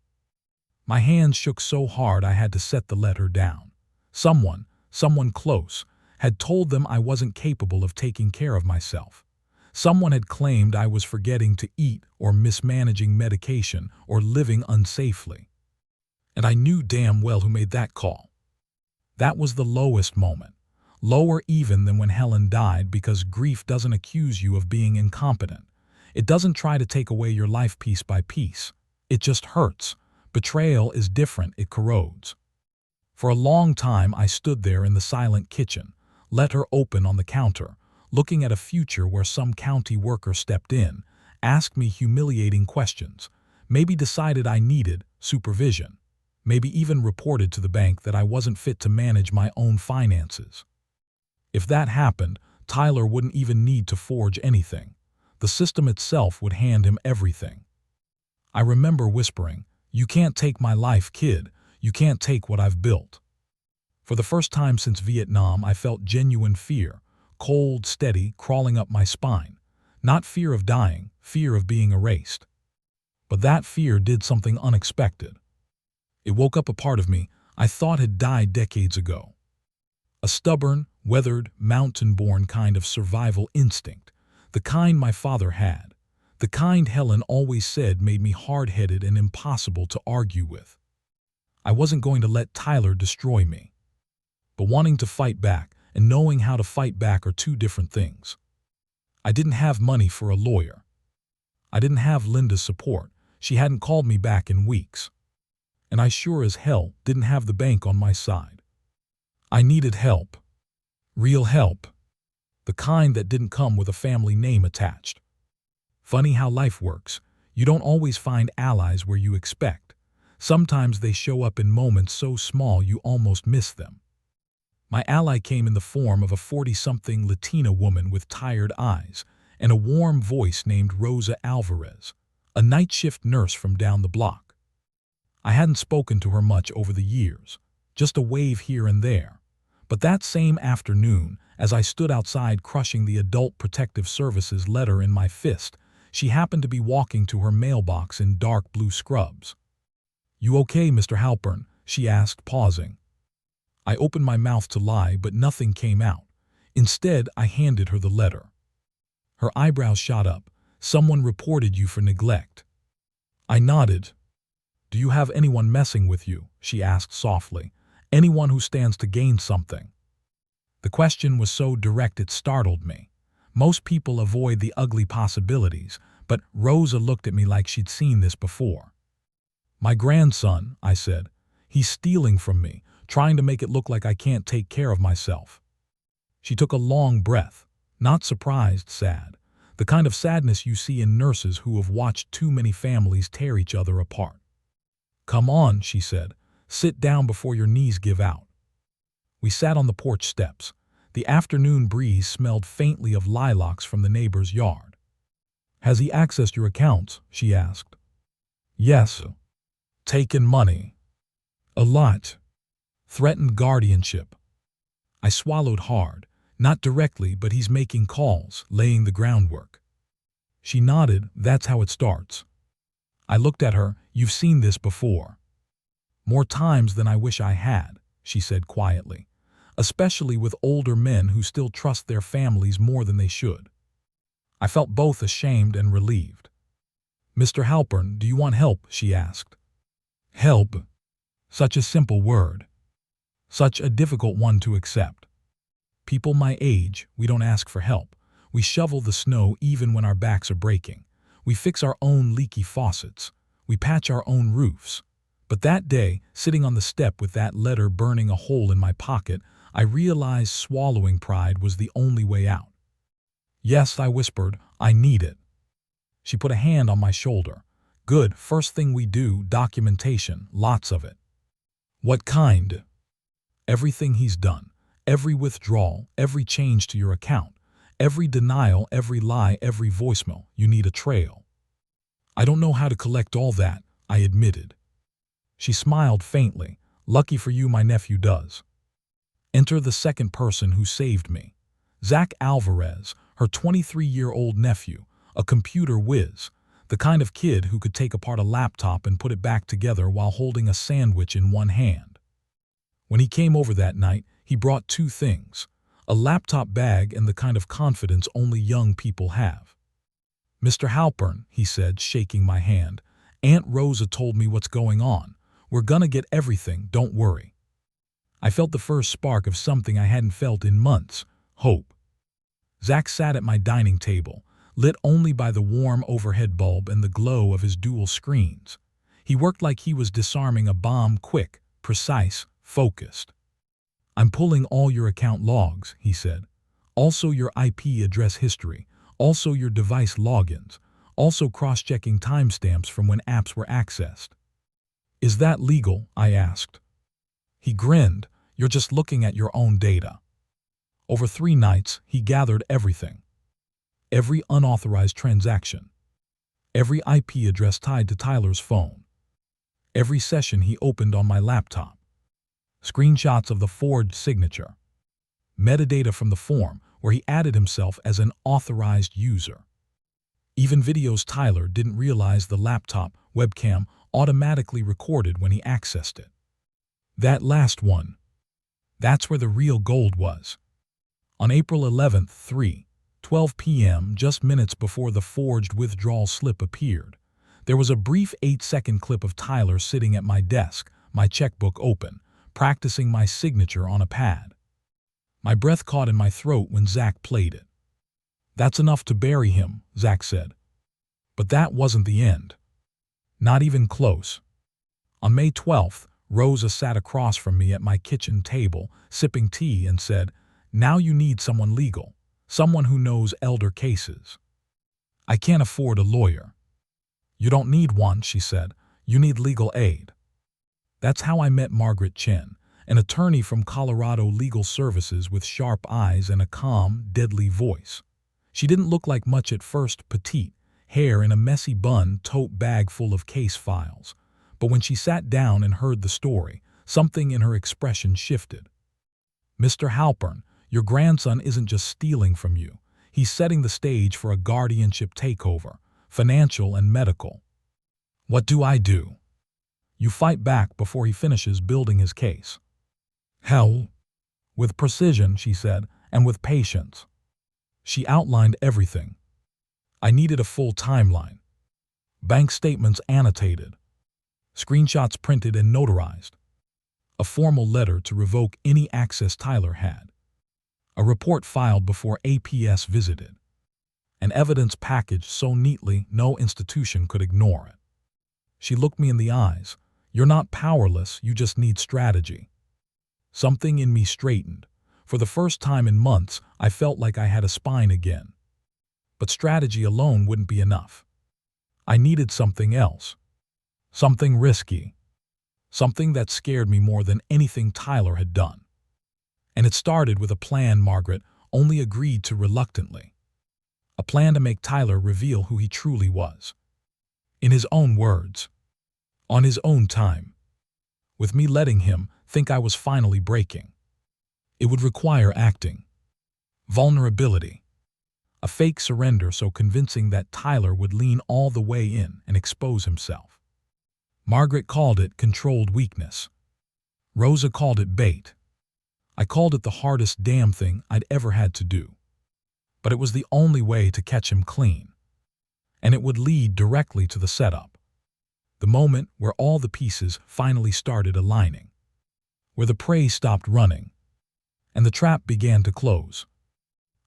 My hands shook so hard I had to set the letter down. Someone close, had told them I wasn't capable of taking care of myself. Someone had claimed I was forgetting to eat or mismanaging medication or living unsafely. And I knew damn well who made that call. That was the lowest moment. Lower even than when Helen died, because grief doesn't accuse you of being incompetent. It doesn't try to take away your life piece by piece. It just hurts. Betrayal is different, it corrodes. For a long time I stood there in the silent kitchen, letter open on the counter, looking at a future where some county worker stepped in, asked me humiliating questions, maybe decided I needed supervision, maybe even reported to the bank that I wasn't fit to manage my own finances. If that happened, Tyler wouldn't even need to forge anything. The system itself would hand him everything. I remember whispering, "You can't take my life, kid. You can't take what I've built." For the first time since Vietnam, I felt genuine fear, cold, steady, crawling up my spine. Not fear of dying, fear of being erased. But that fear did something unexpected. It woke up a part of me I thought had died decades ago. A stubborn, weathered, mountain-born kind of survival instinct, the kind my father had, the kind Helen always said made me hard-headed and impossible to argue with. I wasn't going to let Tyler destroy me. But wanting to fight back and knowing how to fight back are two different things. I didn't have money for a lawyer. I didn't have Linda's support. She hadn't called me back in weeks. And I sure as hell didn't have the bank on my side. I needed help. Real help. The kind that didn't come with a family name attached. Funny how life works. You don't always find allies where you expect. Sometimes they show up in moments so small you almost miss them. My ally came in the form of a 40-something Latina woman with tired eyes and a warm voice named Rosa Alvarez, a night shift nurse from down the block. I hadn't spoken to her much over the years, just a wave here and there. But that same afternoon, as I stood outside crushing the Adult Protective Services letter in my fist, she happened to be walking to her mailbox in dark blue scrubs. "You okay, Mr. Halpern?" she asked, pausing. I opened my mouth to lie, but nothing came out. Instead, I handed her the letter. Her eyebrows shot up. "Someone reported you for neglect." I nodded. "Do you have anyone messing with you?" she asked softly. "Anyone who stands to gain something?" The question was so direct it startled me. Most people avoid the ugly possibilities, but Rosa looked at me like she'd seen this before. "My grandson," I said. "He's stealing from me, trying to make it look like I can't take care of myself." She took a long breath, not surprised, sad, the kind of sadness you see in nurses who have watched too many families tear each other apart. "Come on," she said. "Sit down before your knees give out." We sat on the porch steps. The afternoon breeze smelled faintly of lilacs from the neighbor's yard. "Has he accessed your accounts?" she asked. "Yes." "Taken money?" "A lot." "Threatened guardianship?" I swallowed hard. "Not directly, but he's making calls, laying the groundwork." She nodded. "That's how it starts." I looked at her. "You've seen this before." "More times than I wish I had," she said quietly. especially with older men who still trust their families more than they should. I felt both ashamed and relieved. "Mr. Halpern, do you want help?" she asked. Help. Such a simple word. Such a difficult one to accept. People my age, we don't ask for help. We shovel the snow even when our backs are breaking. We fix our own leaky faucets. We patch our own roofs. But that day, sitting on the step with that letter burning a hole in my pocket, I realized swallowing pride was the only way out. "Yes," I whispered, "I need it." She put a hand on my shoulder. "Good, first thing we do, documentation, lots of it." "What kind?" "Everything he's done. Every withdrawal, every change to your account, every denial, every lie, every voicemail. You need a trail." "I don't know how to collect all that," I admitted. She smiled faintly. "Lucky for you, my nephew does." Enter the second person who saved me. Zach Alvarez, her 23-year-old nephew, a computer whiz, the kind of kid who could take apart a laptop and put it back together while holding a sandwich in one hand. When he came over that night, he brought two things: a laptop bag and the kind of confidence only young people have. "Mr. Halpern," he said, shaking my hand, "Aunt Rosa told me what's going on. We're gonna get everything, don't worry." I felt the first spark of something I hadn't felt in months: hope. Zach sat at my dining table, lit only by the warm overhead bulb and the glow of his dual screens. He worked like he was disarming a bomb, quick, precise, focused. "I'm pulling all your account logs," he said. "Also your IP address history, also your device logins, also cross-checking timestamps from when apps were accessed." "Is that legal?" I asked. He grinned. "You're just looking at your own data." Over 3 nights, he gathered everything. Every unauthorized transaction. Every IP address tied to Tyler's phone. Every session he opened on my laptop. Screenshots of the forged signature. Metadata from the form where he added himself as an authorized user. Even videos Tyler didn't realize the laptop webcam automatically recorded when he accessed it. That last one. That's where the real gold was. On April 11th, 3:12 p.m., just minutes before the forged withdrawal slip appeared, there was a brief 8-second clip of Tyler sitting at my desk, my checkbook open, practicing my signature on a pad. My breath caught in my throat when Zach played it. "That's enough to bury him," Zach said. But that wasn't the end. Not even close. On May 12th, Rosa sat across from me at my kitchen table, sipping tea, and said, "Now you need someone legal, someone who knows elder cases." "I can't afford a lawyer." "You don't need one," she said. "You need legal aid." That's how I met Margaret Chen, an attorney from Colorado Legal Services with sharp eyes and a calm, deadly voice. She didn't look like much at first: petite, hair in a messy bun, tote bag full of case files. But when she sat down and heard the story, something in her expression shifted. "Mr. Halpern, your grandson isn't just stealing from you. He's setting the stage for a guardianship takeover, financial and medical." "What do I do?" "You fight back before he finishes building his case." "How?" "With precision," she said, "and with patience." She outlined everything. I needed a full timeline. Bank statements annotated. Screenshots printed and notarized. A formal letter to revoke any access Tyler had. A report filed before APS visited. An evidence packaged so neatly no institution could ignore it. She looked me in the eyes. "You're not powerless, you just need strategy." Something in me straightened. For the first time in months, I felt like I had a spine again. But strategy alone wouldn't be enough. I needed something else. Something risky. Something that scared me more than anything Tyler had done. And it started with a plan Margaret only agreed to reluctantly. A plan to make Tyler reveal who he truly was. In his own words. On his own time. With me letting him think I was finally breaking. It would require acting. Vulnerability. A fake surrender so convincing that Tyler would lean all the way in and expose himself. Margaret called it controlled weakness. Rosa called it bait. I called it the hardest damn thing I'd ever had to do. But it was the only way to catch him clean. And it would lead directly to the setup. The moment where all the pieces finally started aligning. Where the prey stopped running. And the trap began to close.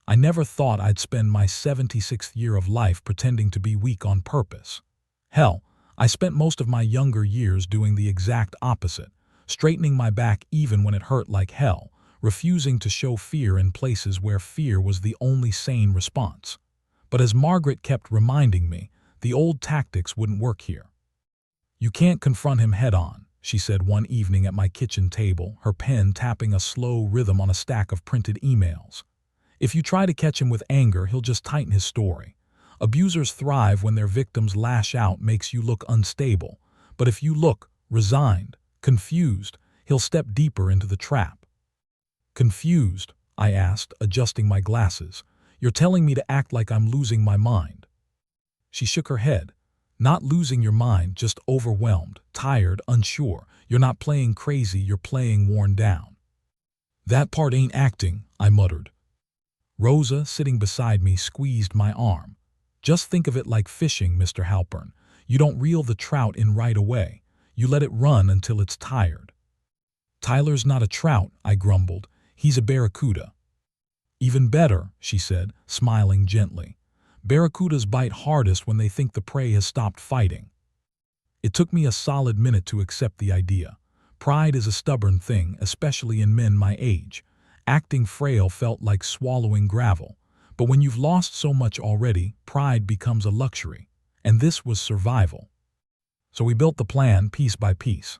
I never thought I'd spend my 76th year of life pretending to be weak on purpose. Hell, I spent most of my younger years doing the exact opposite, straightening my back even when it hurt like hell, refusing to show fear in places where fear was the only sane response. But as Margaret kept reminding me, the old tactics wouldn't work here. "You can't confront him head-on," she said one evening at my kitchen table, her pen tapping a slow rhythm on a stack of printed emails. "If you try to catch him with anger, he'll just tighten his story. Abusers thrive when their victims lash out makes you look unstable. But if you look resigned, confused, he'll step deeper into the trap." "Confused?" I asked, adjusting my glasses. "You're telling me to act like I'm losing my mind?" She shook her head. "Not losing your mind, just overwhelmed, tired, unsure. You're not playing crazy, you're playing worn down." "That part ain't acting," I muttered. Rosa, sitting beside me, squeezed my arm. "Just think of it like fishing, Mr. Halpern. You don't reel the trout in right away. You let it run until it's tired." "Tyler's not a trout," I grumbled. "He's a barracuda." "Even better," she said, smiling gently. "Barracudas bite hardest when they think the prey has stopped fighting." It took me a solid minute to accept the idea. Pride is a stubborn thing, especially in men my age. Acting frail felt like swallowing gravel. But when you've lost so much already, pride becomes a luxury. And this was survival. So we built the plan piece by piece.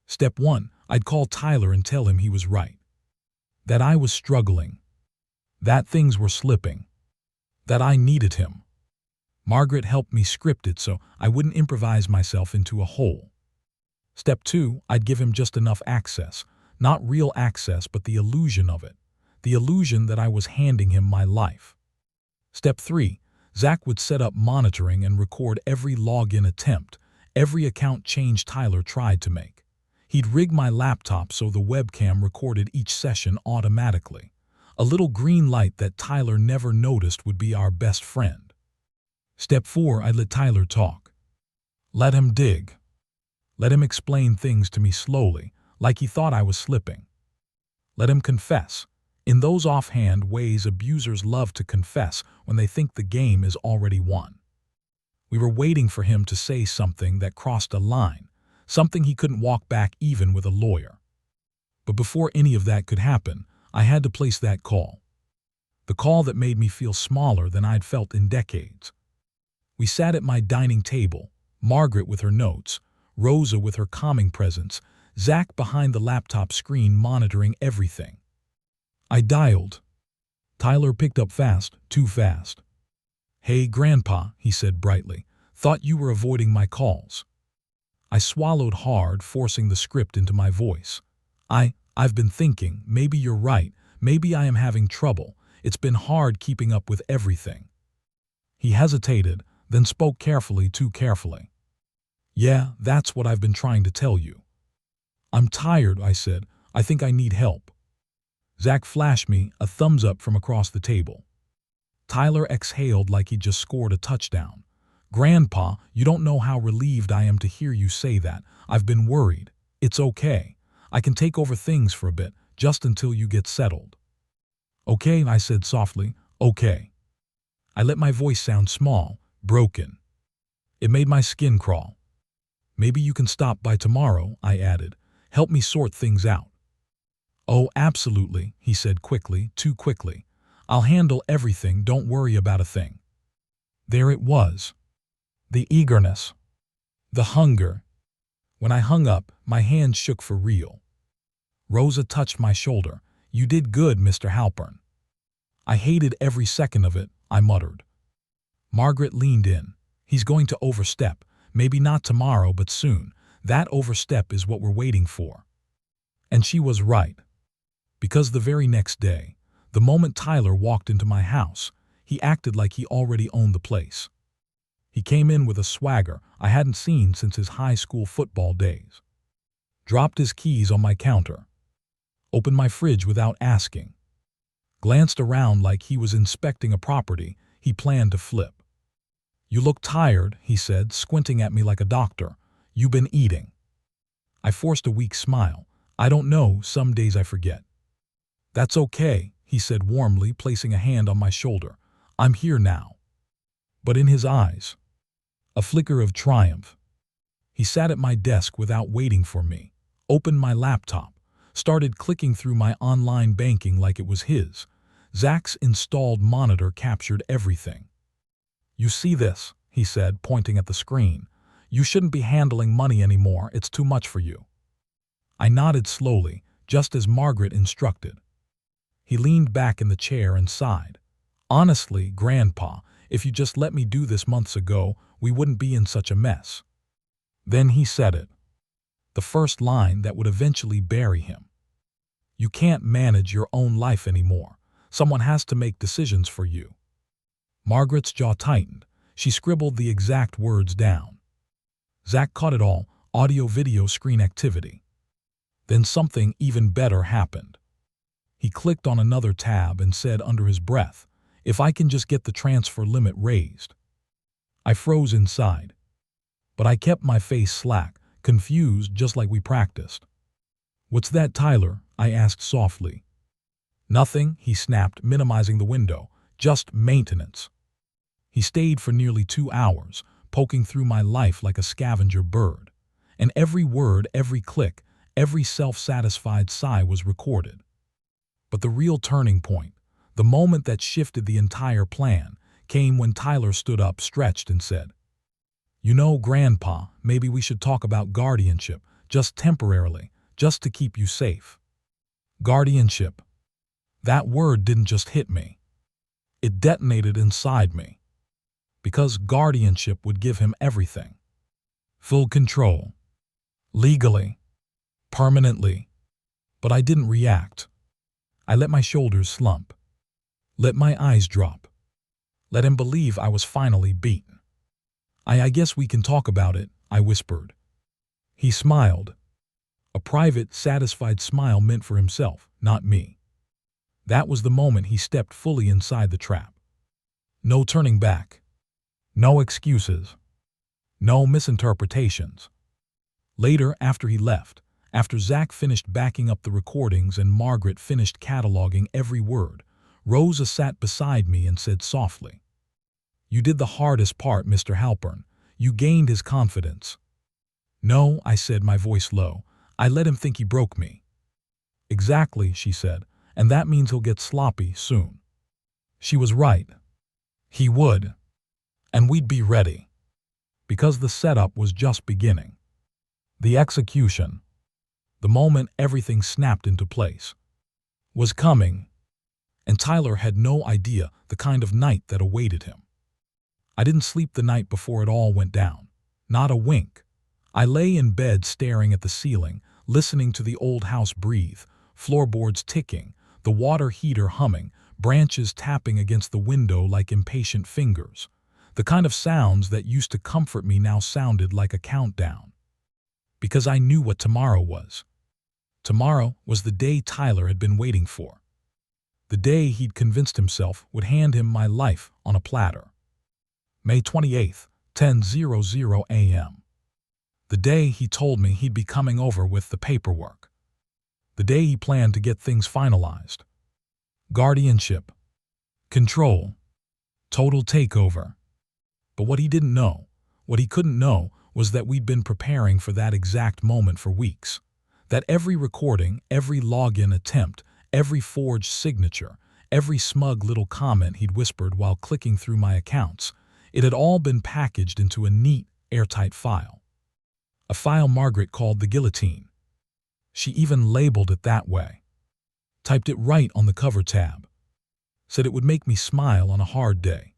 Step 1, I'd call Tyler and tell him he was right. That I was struggling. That things were slipping. That I needed him. Margaret helped me script it so I wouldn't improvise myself into a hole. Step 2, I'd give him just enough access. Not real access, but the illusion of it. The illusion that I was handing him my life. Step 3, Zach would set up monitoring and record every login attempt, every account change Tyler tried to make. He'd rig my laptop so the webcam recorded each session automatically. A little green light that Tyler never noticed would be our best friend. Step 4, I'd let Tyler talk. Let him dig. Let him explain things to me slowly, like he thought I was slipping. Let him confess. In those offhand ways abusers love to confess when they think the game is already won. We were waiting for him to say something that crossed a line, something he couldn't walk back even with a lawyer. But before any of that could happen, I had to place that call. The call that made me feel smaller than I'd felt in decades. We sat at my dining table, Margaret with her notes, Rosa with her calming presence, Zach behind the laptop screen monitoring everything. I dialed. Tyler picked up fast, too fast. "Hey, Grandpa," he said brightly. "Thought you were avoiding my calls." I swallowed hard, forcing the script into my voice. I've been thinking, maybe you're right, maybe I am having trouble. It's been hard keeping up with everything." He hesitated, then spoke carefully, too carefully. "Yeah, that's what I've been trying to tell you." "I'm tired," I said. "I think I need help." Zach flashed me a thumbs up from across the table. Tyler exhaled like he'd just scored a touchdown. "Grandpa, you don't know how relieved I am to hear you say that. I've been worried. It's okay. I can take over things for a bit, just until you get settled." "Okay," I said softly. "Okay." I let my voice sound small, broken. It made my skin crawl. "Maybe you can stop by tomorrow," I added. "Help me sort things out." "Oh, absolutely," he said quickly, too quickly. "I'll handle everything, don't worry about a thing." There it was. The eagerness. The hunger. When I hung up, my hands shook for real. Rosa touched my shoulder. "You did good, Mr. Halpern." "I hated every second of it," I muttered. Margaret leaned in. "He's going to overstep. Maybe not tomorrow, but soon. That overstep is what we're waiting for." And she was right. Because the very next day, the moment Tyler walked into my house, he acted like he already owned the place. He came in with a swagger I hadn't seen since his high school football days. Dropped his keys on my counter. Opened my fridge without asking. Glanced around like he was inspecting a property he planned to flip. "You look tired," he said, squinting at me like a doctor. "You been eating?" I forced a weak smile. "I don't know, some days I forget." "That's okay," he said warmly, placing a hand on my shoulder. "I'm here now." But in his eyes, a flicker of triumph. He sat at my desk without waiting for me, opened my laptop, started clicking through my online banking like it was his. Zach's installed monitor captured everything. "You see this?" he said, pointing at the screen. "You shouldn't be handling money anymore. It's too much for you." I nodded slowly, just as Margaret instructed. He leaned back in the chair and sighed. "Honestly, Grandpa, if you just let me do this months ago, we wouldn't be in such a mess." Then he said it. The first line that would eventually bury him. "You can't manage your own life anymore. Someone has to make decisions for you." Margaret's jaw tightened. She scribbled the exact words down. Zach caught it all, audio-video screen activity. Then something even better happened. He clicked on another tab and said under his breath, "If I can just get the transfer limit raised." I froze inside. But I kept my face slack, confused just like we practiced. "What's that, Tyler?" I asked softly. "Nothing," he snapped, minimizing the window. "Just maintenance." He stayed for nearly 2 hours, poking through my life like a scavenger bird. And every word, every click, every self-satisfied sigh was recorded. But the real turning point, the moment that shifted the entire plan, came when Tyler stood up, stretched, and said, "You know, Grandpa, maybe we should talk about guardianship, just temporarily, just to keep you safe." Guardianship. That word didn't just hit me. It detonated inside me. Because guardianship would give him everything. Full control. Legally. Permanently. But I didn't react. I let my shoulders slump. Let my eyes drop. Let him believe I was finally beaten. I guess we can talk about it," I whispered. He smiled. A private, satisfied smile meant for himself, not me. That was the moment he stepped fully inside the trap. No turning back. No excuses. No misinterpretations. Later, after he left, after Zach finished backing up the recordings and Margaret finished cataloging every word, Rosa sat beside me and said softly, "You did the hardest part, Mr. Halpern. You gained his confidence." "No," I said, my voice low. "I let him think he broke me." "Exactly," she said, "and that means he'll get sloppy soon." She was right. He would. And we'd be ready. Because the setup was just beginning. The execution, the moment everything snapped into place, was coming. And Tyler had no idea the kind of night that awaited him. I didn't sleep the night before it all went down. Not a wink. I lay in bed staring at the ceiling, listening to the old house breathe, floorboards ticking, the water heater humming, branches tapping against the window like impatient fingers. The kind of sounds that used to comfort me now sounded like a countdown. Because I knew what tomorrow was. Tomorrow was the day Tyler had been waiting for. The day he'd convinced himself would hand him my life on a platter. May 28th, 10:00 a.m. The day he told me he'd be coming over with the paperwork. The day he planned to get things finalized. Guardianship. Control. Total takeover. But what he didn't know, what he couldn't know, was that we'd been preparing for that exact moment for weeks. That every recording, every login attempt, every forged signature, every smug little comment he'd whispered while clicking through my accounts, it had all been packaged into a neat, airtight file. A file Margaret called the guillotine. She even labeled it that way. Typed it right on the cover tab. Said it would make me smile on a hard day.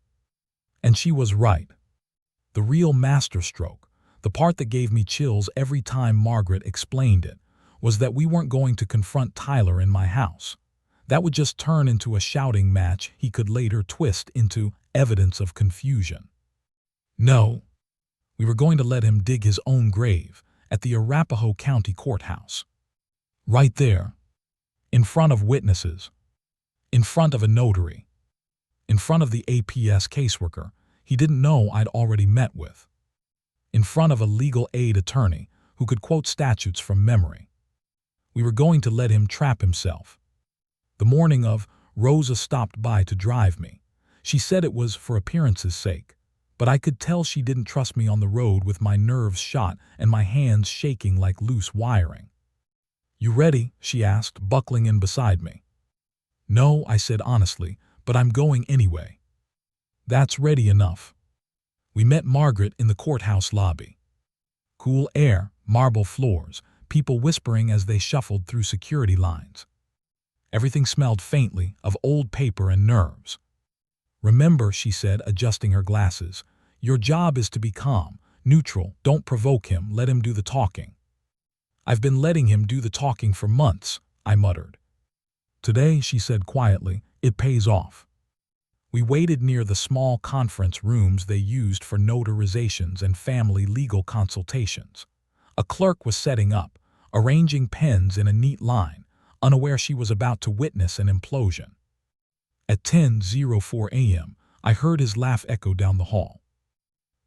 And she was right. The real masterstroke, the part that gave me chills every time Margaret explained it, was that we weren't going to confront Tyler in my house. That would just turn into a shouting match he could later twist into evidence of confusion. No, we were going to let him dig his own grave at the Arapahoe County Courthouse. Right there, In front of witnesses. In front of a notary. In front of the APS caseworker he didn't know I'd already met with. In front of a legal aid attorney who could quote statutes from memory. We were going to let him trap himself. The morning of, Rosa stopped by to drive me. She said it was for appearance's sake, but I could tell she didn't trust me on the road with my nerves shot and my hands shaking like loose wiring. "You ready?" she asked, buckling in beside me. "No," I said honestly, "but I'm going anyway." "That's ready enough." We met Margaret in the courthouse lobby. Cool air, marble floors, people whispering as they shuffled through security lines. Everything smelled faintly of old paper and nerves. "Remember," she said, adjusting her glasses, "your job is to be calm, neutral, don't provoke him, let him do the talking." "I've been letting him do the talking for months," I muttered. "Today," she said quietly, "it pays off." We waited near the small conference rooms they used for notarizations and family legal consultations. A clerk was setting up, arranging pens in a neat line, unaware she was about to witness an implosion. At 10:04 a.m., I heard his laugh echo down the hall.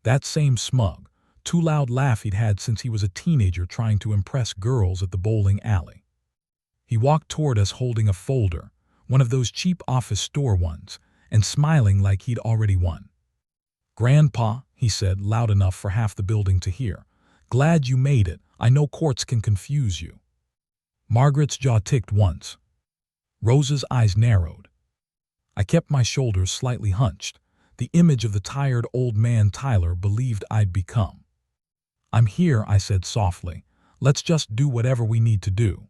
That same smug, too loud laugh he'd had since he was a teenager trying to impress girls at the bowling alley. He walked toward us holding a folder, one of those cheap office store ones, and smiling like he'd already won. "Grandpa," he said, loud enough for half the building to hear, "glad you made it. I know courts can confuse you." Margaret's jaw ticked once. Rosa's eyes narrowed. I kept my shoulders slightly hunched, the image of the tired old man Tyler believed I'd become. "I'm here," I said softly. "Let's just do whatever we need to do."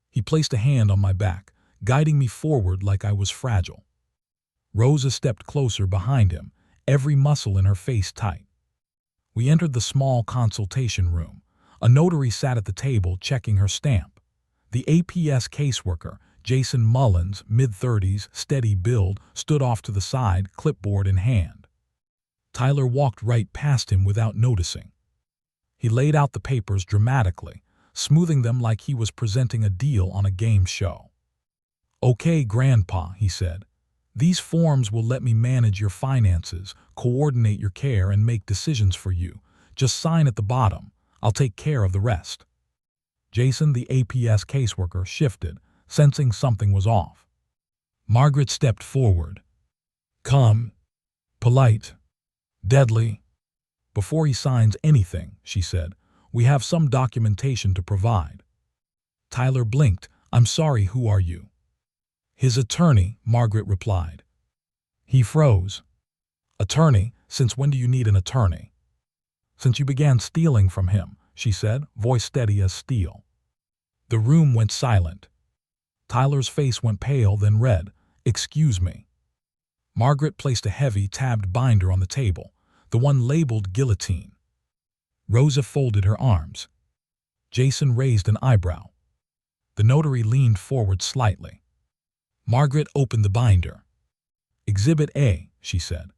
He placed a hand on my back, guiding me forward like I was fragile. Rosa stepped closer behind him, every muscle in her face tight. We entered the small consultation room. A notary sat at the table checking her stamp. The APS caseworker, Jason Mullins, mid-30s, steady build, stood off to the side, clipboard in hand. Tyler walked right past him without noticing. He laid out the papers dramatically, smoothing them like he was presenting a deal on a game show. "Okay, Grandpa," he said. "These forms will let me manage your finances, coordinate your care, and make decisions for you. Just sign at the bottom. I'll take care of the rest." Jason, the APS caseworker, shifted, sensing something was off. Margaret stepped forward. "Calm, polite, deadly." "Before he signs anything," she said, "we have some documentation to provide." Tyler blinked. "I'm sorry, who are you?" "His attorney," Margaret replied. He froze. "Attorney? Since when do you need an attorney?" "Since you began stealing from him," she said, voice steady as steel. The room went silent. Tyler's face went pale, then red. "Excuse me." Margaret placed a heavy, tabbed binder on the table, the one labeled guillotine. Rosa folded her arms. Jason raised an eyebrow. The notary leaned forward slightly. Margaret opened the binder. "Exhibit A," she said.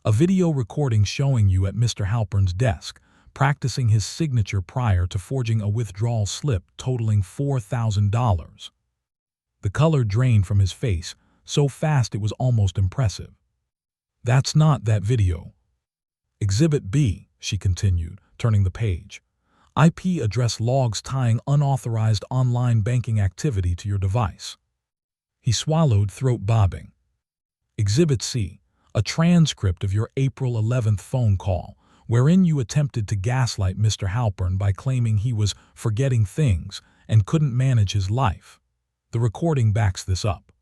"A video recording showing you at Mr. Halpern's desk, practicing his signature prior to forging a withdrawal slip totaling $4,000. The color drained from his face, so fast it was almost impressive. "That's not that video." "Exhibit B," she continued, turning the page. "IP address logs tying unauthorized online banking activity to your device." He swallowed, throat bobbing. "Exhibit C, a transcript of your April 11th phone call, wherein you attempted to gaslight Mr. Halpern by claiming he was forgetting things and couldn't manage his life. The recording backs this up."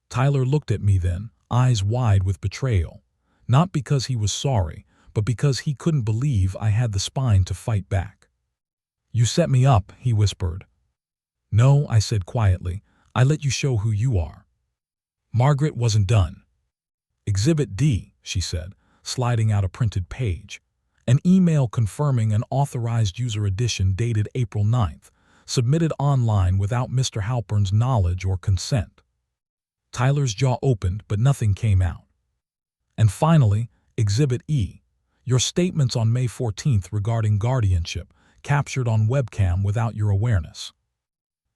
Tyler looked at me then, eyes wide with betrayal, not because he was sorry, but because he couldn't believe I had the spine to fight back. "You set me up," he whispered. "No," I said quietly, "I let you show who you are." Margaret wasn't done. "Exhibit D," she said, sliding out a printed page. "An email confirming an authorized user edition dated April 9th, submitted online without Mr. Halpern's knowledge or consent." Tyler's jaw opened, but nothing came out. "And finally, Exhibit E, your statements on May 14th regarding guardianship, captured on webcam without your awareness."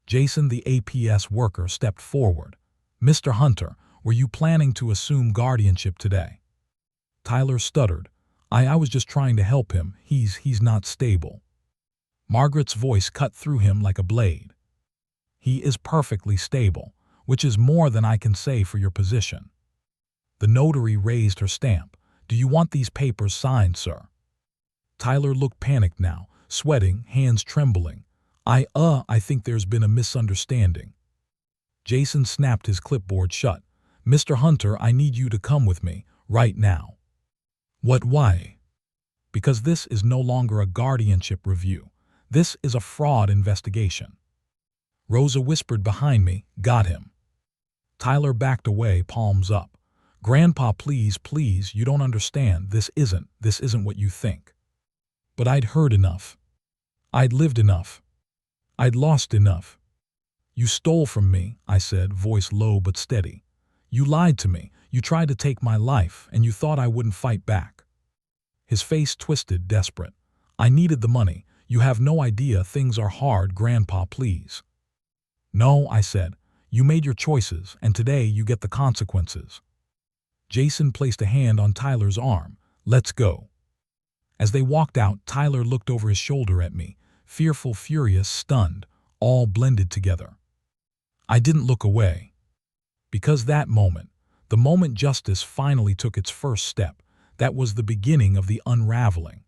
Jason, the APS worker, stepped forward. "Mr. Hunter, were you planning to assume guardianship today?" Tyler stuttered. I was just trying to help him. He's not stable." Margaret's voice cut through him like a blade. "He is perfectly stable, which is more than I can say for your position." The notary raised her stamp. "Do you want these papers signed, sir?" Tyler looked panicked now, sweating, hands trembling. I think there's been a misunderstanding." Jason snapped his clipboard shut. "Mr. Hunter, I need you to come with me, right now." Why?" "Because this is no longer a guardianship review. This is a fraud investigation." Rosa whispered behind me, "Got him." Tyler backed away, palms up. "Grandpa, please, you don't understand. This isn't what you think." But I'd heard enough. I'd lived enough. I'd lost enough. "You stole from me," I said, voice low but steady. "You lied to me. You tried to take my life, and you thought I wouldn't fight back." His face twisted, desperate. "I needed the money. You have no idea things are hard, Grandpa, please." "No," I said. "You made your choices, and today you get the consequences." Jason placed a hand on Tyler's arm. "Let's go." As they walked out, Tyler looked over his shoulder at me, fearful, furious, stunned, all blended together. I didn't look away. Because that moment, the moment justice finally took its first step, that was the beginning of the unraveling.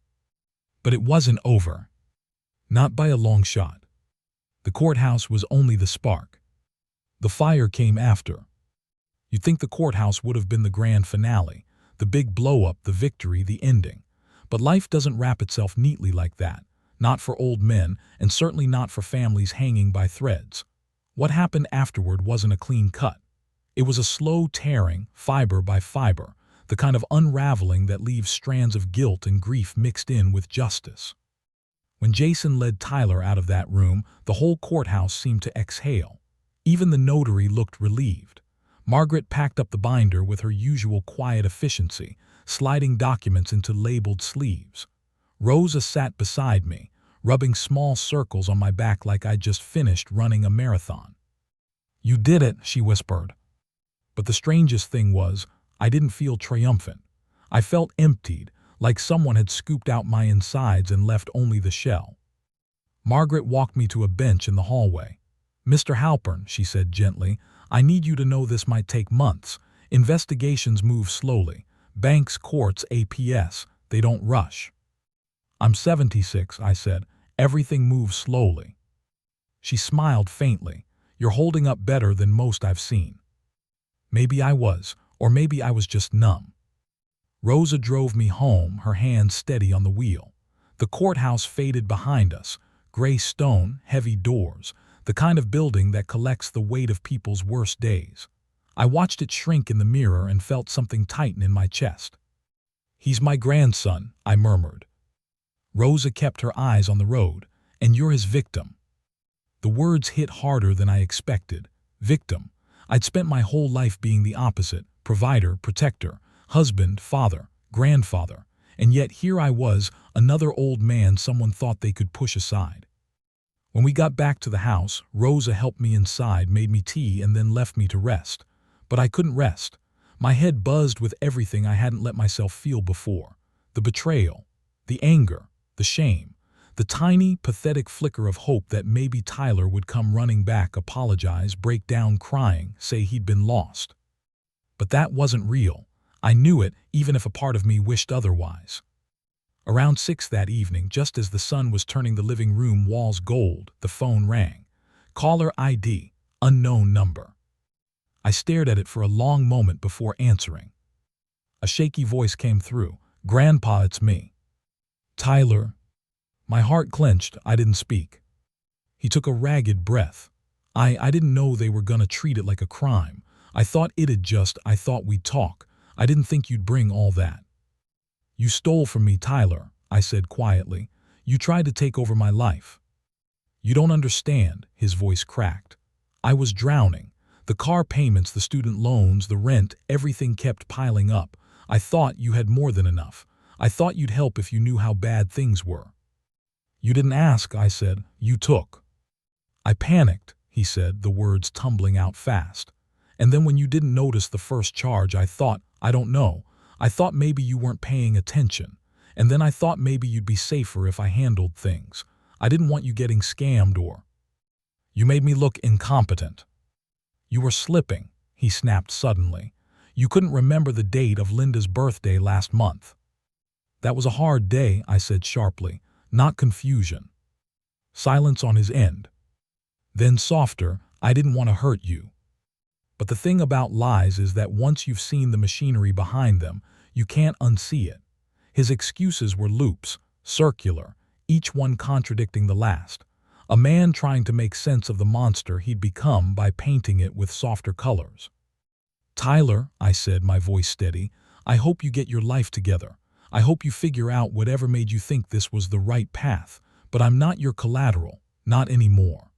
But it wasn't over. Not by a long shot. The courthouse was only the spark. The fire came after. You'd think the courthouse would have been the grand finale, the big blow-up, the victory, the ending. But life doesn't wrap itself neatly like that. Not for old men, and certainly not for families hanging by threads. What happened afterward wasn't a clean cut. It was a slow tearing, fiber by fiber, the kind of unraveling that leaves strands of guilt and grief mixed in with justice. When Jason led Tyler out of that room, the whole courthouse seemed to exhale. Even the notary looked relieved. Margaret packed up the binder with her usual quiet efficiency, sliding documents into labeled sleeves. Rosa sat beside me, rubbing small circles on my back like I'd just finished running a marathon. "You did it," she whispered. But the strangest thing was, I didn't feel triumphant. I felt emptied, like someone had scooped out my insides and left only the shell. Margaret walked me to a bench in the hallway. "Mr. Halpern," she said gently, "I need you to know this might take months. Investigations move slowly. Banks, courts, APS, they don't rush." "I'm 76, I said. "Everything moves slowly." She smiled faintly. "You're holding up better than most I've seen." Maybe I was, or maybe I was just numb. Rosa drove me home, her hand steady on the wheel. The courthouse faded behind us, gray stone, heavy doors, the kind of building that collects the weight of people's worst days. I watched it shrink in the mirror and felt something tighten in my chest. "He's my grandson," I murmured. Rosa kept her eyes on the road. "And you're his victim." The words hit harder than I expected. Victim. I'd spent my whole life being the opposite, provider, protector, husband, father, grandfather, and yet here I was, another old man someone thought they could push aside. When we got back to the house, Rosa helped me inside, made me tea, and then left me to rest. But I couldn't rest. My head buzzed with everything I hadn't let myself feel before. The betrayal, the anger, the shame, the tiny, pathetic flicker of hope that maybe Tyler would come running back, apologize, break down crying, say he'd been lost. But that wasn't real. I knew it, even if a part of me wished otherwise. Around 6 that evening, just as the sun was turning the living room walls gold, the phone rang. Caller ID, unknown number. I stared at it for a long moment before answering. A shaky voice came through. "Grandpa, it's me." "Tyler." My heart clenched. I didn't speak. He took a ragged breath. I didn't know they were gonna treat it like a crime. I thought I thought we'd talk. I didn't think you'd bring all that. "You stole from me, Tyler," I said quietly. "You tried to take over my life." "You don't understand," his voice cracked. "I was drowning. The car payments, the student loans, the rent, everything kept piling up. I thought you had more than enough. I thought you'd help if you knew how bad things were." "You didn't ask," I said. "You took." I panicked. he said, the words tumbling out fast. And then when you didn't notice the first charge, I thought, I don't know, I thought maybe you weren't paying attention. And then I thought maybe you'd be safer if I handled things. I didn't want you getting scammed or... You made me look incompetent. You were slipping, he snapped suddenly. You couldn't remember the date of Linda's birthday last month. That was a hard day, I said sharply, not confusion. Silence on his end. Then softer, I didn't want to hurt you. But the thing about lies is that once you've seen the machinery behind them, you can't unsee it. His excuses were loops, circular, each one contradicting the last. A man trying to make sense of the monster he'd become by painting it with softer colors. Tyler, I said, my voice steady, I hope you get your life together. I hope you figure out whatever made you think this was the right path, but I'm not your collateral, not anymore.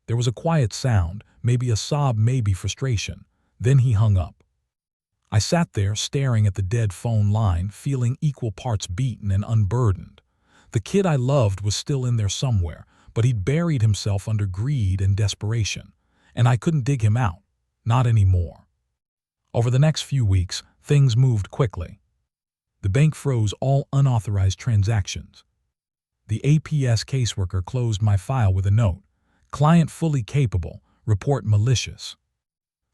There was a quiet sound, maybe a sob, maybe frustration. Then he hung up. I sat there staring at the dead phone line, feeling equal parts beaten and unburdened. The kid I loved was still in there somewhere, but he'd buried himself under greed and desperation, and I couldn't dig him out, not anymore. Over the next few weeks, things moved quickly. The bank froze all unauthorized transactions. The APS caseworker closed my file with a note. Client fully capable, report malicious.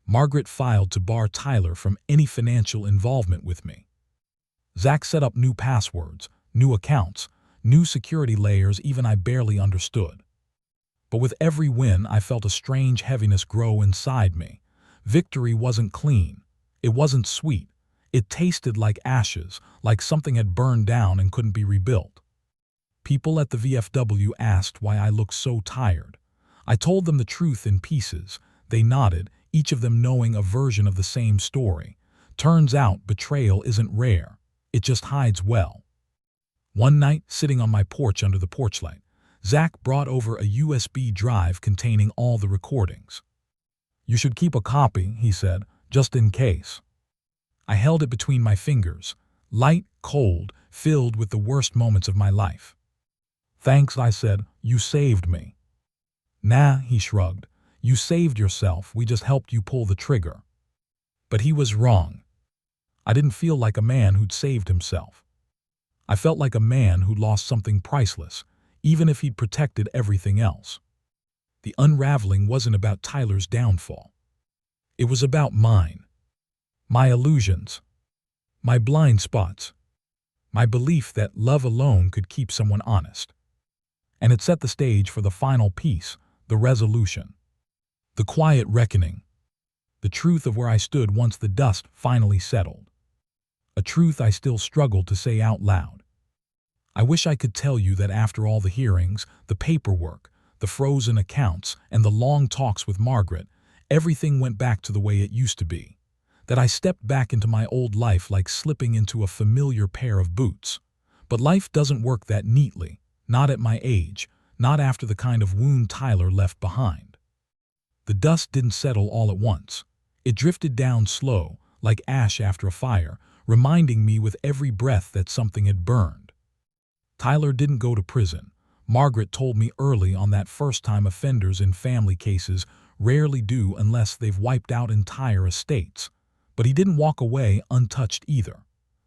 Margaret filed to bar Tyler from any financial involvement with me. Zach set up new passwords, new accounts, new security layers even I barely understood. But with every win, I felt a strange heaviness grow inside me. Victory wasn't clean. It wasn't sweet. It tasted like ashes, like something had burned down and couldn't be rebuilt. People at the VFW asked why I looked so tired. I told them the truth in pieces. They nodded, each of them knowing a version of the same story. Turns out betrayal isn't rare. It just hides well. One night, sitting on my porch under the porch light, Zach brought over a USB drive containing all the recordings. You should keep a copy, he said, just in case. I held it between my fingers, light, cold, filled with the worst moments of my life. Thanks, I said, you saved me. Nah, he shrugged. You saved yourself, we just helped you pull the trigger. But he was wrong. I didn't feel like a man who'd saved himself. I felt like a man who'd lost something priceless, even if he'd protected everything else. The unraveling wasn't about Tyler's downfall. It was about mine. My illusions. My blind spots. My belief that love alone could keep someone honest. And it set the stage for the final piece, the resolution. The quiet reckoning. The truth of where I stood once the dust finally settled. A truth I still struggled to say out loud. I wish I could tell you that after all the hearings, the paperwork, the frozen accounts, and the long talks with Margaret, everything went back to the way it used to be. That I stepped back into my old life like slipping into a familiar pair of boots. But life doesn't work that neatly, not at my age, not after the kind of wound Tyler left behind. The dust didn't settle all at once. It drifted down slow, like ash after a fire, reminding me with every breath that something had burned. Tyler didn't go to prison. Margaret told me early on that first-time offenders in family cases rarely do unless they've wiped out entire estates. But he didn't walk away untouched either.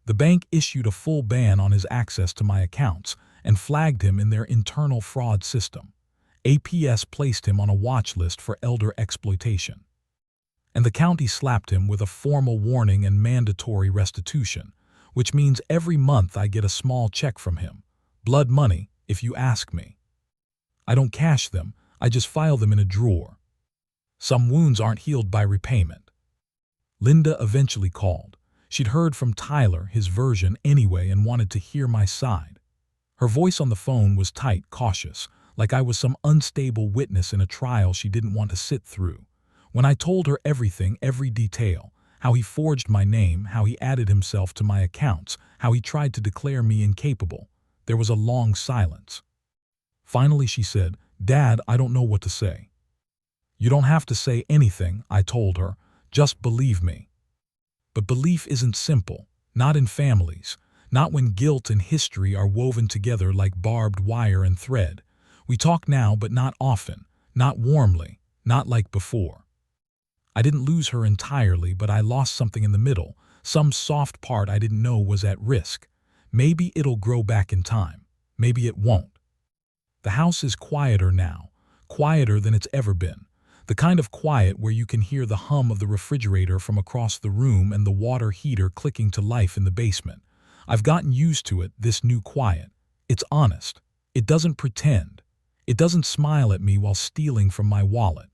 The bank issued a full ban on his access to my accounts and flagged him in their internal fraud system. APS placed him on a watch list for elder exploitation. And the county slapped him with a formal warning and mandatory restitution, which means every month I get a small check from him. Blood money, if you ask me. I don't cash them, I just file them in a drawer. Some wounds aren't healed by repayment. Linda eventually called. She'd heard from Tyler, his version anyway, and wanted to hear my side. Her voice on the phone was tight, cautious, like I was some unstable witness in a trial she didn't want to sit through. When I told her everything, every detail, how he forged my name, how he added himself to my accounts, how he tried to declare me incapable, there was a long silence. Finally she said, "Dad, I don't know what to say." "You don't have to say anything," I told her. "Just believe me." But belief isn't simple, not in families, not when guilt and history are woven together like barbed wire and thread. We talk now, but not often, not warmly, Not like before. I didn't lose her entirely, but I lost something in the middle, some soft part I didn't know was at risk. Maybe it'll grow back in time. Maybe it won't. The house is quieter now, quieter than it's ever been. The kind of quiet where you can hear the hum of the refrigerator from across the room and the water heater clicking to life in the basement. I've gotten used to it, this new quiet. It's honest. It doesn't pretend. It doesn't smile at me while stealing from my wallet.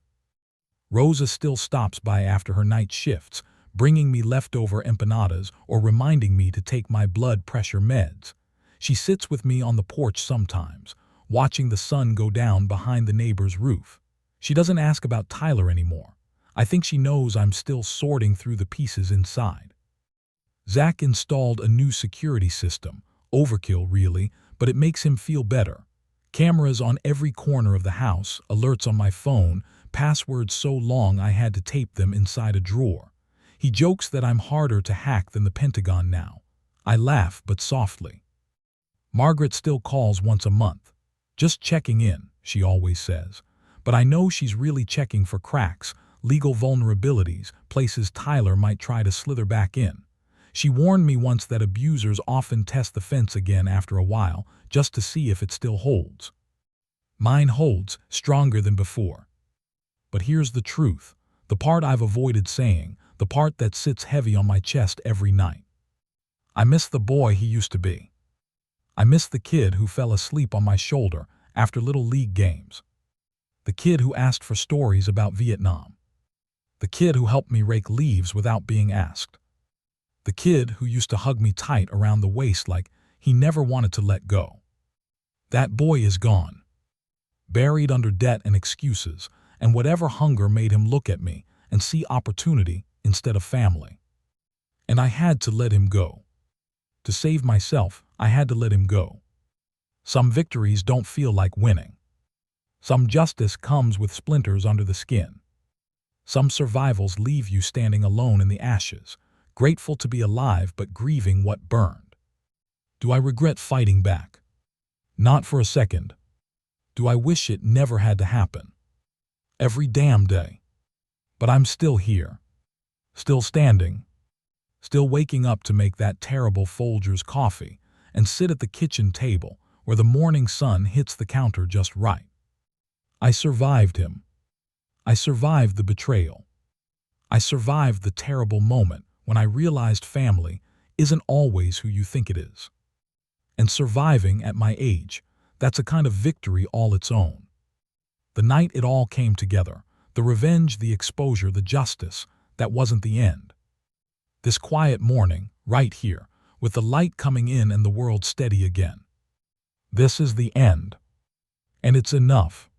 Rosa still stops by after her night shifts, bringing me leftover empanadas or reminding me to take my blood pressure meds. She sits with me on the porch sometimes, watching the sun go down behind the neighbor's roof. She doesn't ask about Tyler anymore. I think she knows I'm still sorting through the pieces inside. Zach installed a new security system. Overkill, really, but it makes him feel better. Cameras on every corner of the house, alerts on my phone, passwords so long I had to tape them inside a drawer. He jokes that I'm harder to hack than the Pentagon now. I laugh, but softly. Margaret still calls once a month. Just checking in, she always says. But I know she's really checking for cracks, legal vulnerabilities, places Tyler might try to slither back in. She warned me once that abusers often test the fence again after a while, just to see if it still holds. Mine holds, stronger than before. But here's the truth, the part I've avoided saying, the part that sits heavy on my chest every night. I miss the boy he used to be. I miss the kid who fell asleep on my shoulder after little league games. The kid who asked for stories about Vietnam. The kid who helped me rake leaves without being asked. The kid who used to hug me tight around the waist like he never wanted to let go. That boy is gone. Buried under debt and excuses, and whatever hunger made him look at me and see opportunity instead of family. And I had to let him go. To save myself, I had to let him go. Some victories don't feel like winning. Some justice comes with splinters under the skin. Some survivals leave you standing alone in the ashes, grateful to be alive but grieving what burned. Do I regret fighting back? Not for a second. Do I wish it never had to happen? Every damn day. But I'm still here. Still standing. Still waking up to make that terrible Folgers coffee and sit at the kitchen table where the morning sun hits the counter just right. I survived him. I survived the betrayal. I survived the terrible moment when I realized family isn't always who you think it is. And surviving at my age, that's a kind of victory all its own. The night it all came together, the revenge, the exposure, the justice, that wasn't the end. This quiet morning, right here, with the light coming in and the world steady again. This is the end. And it's enough.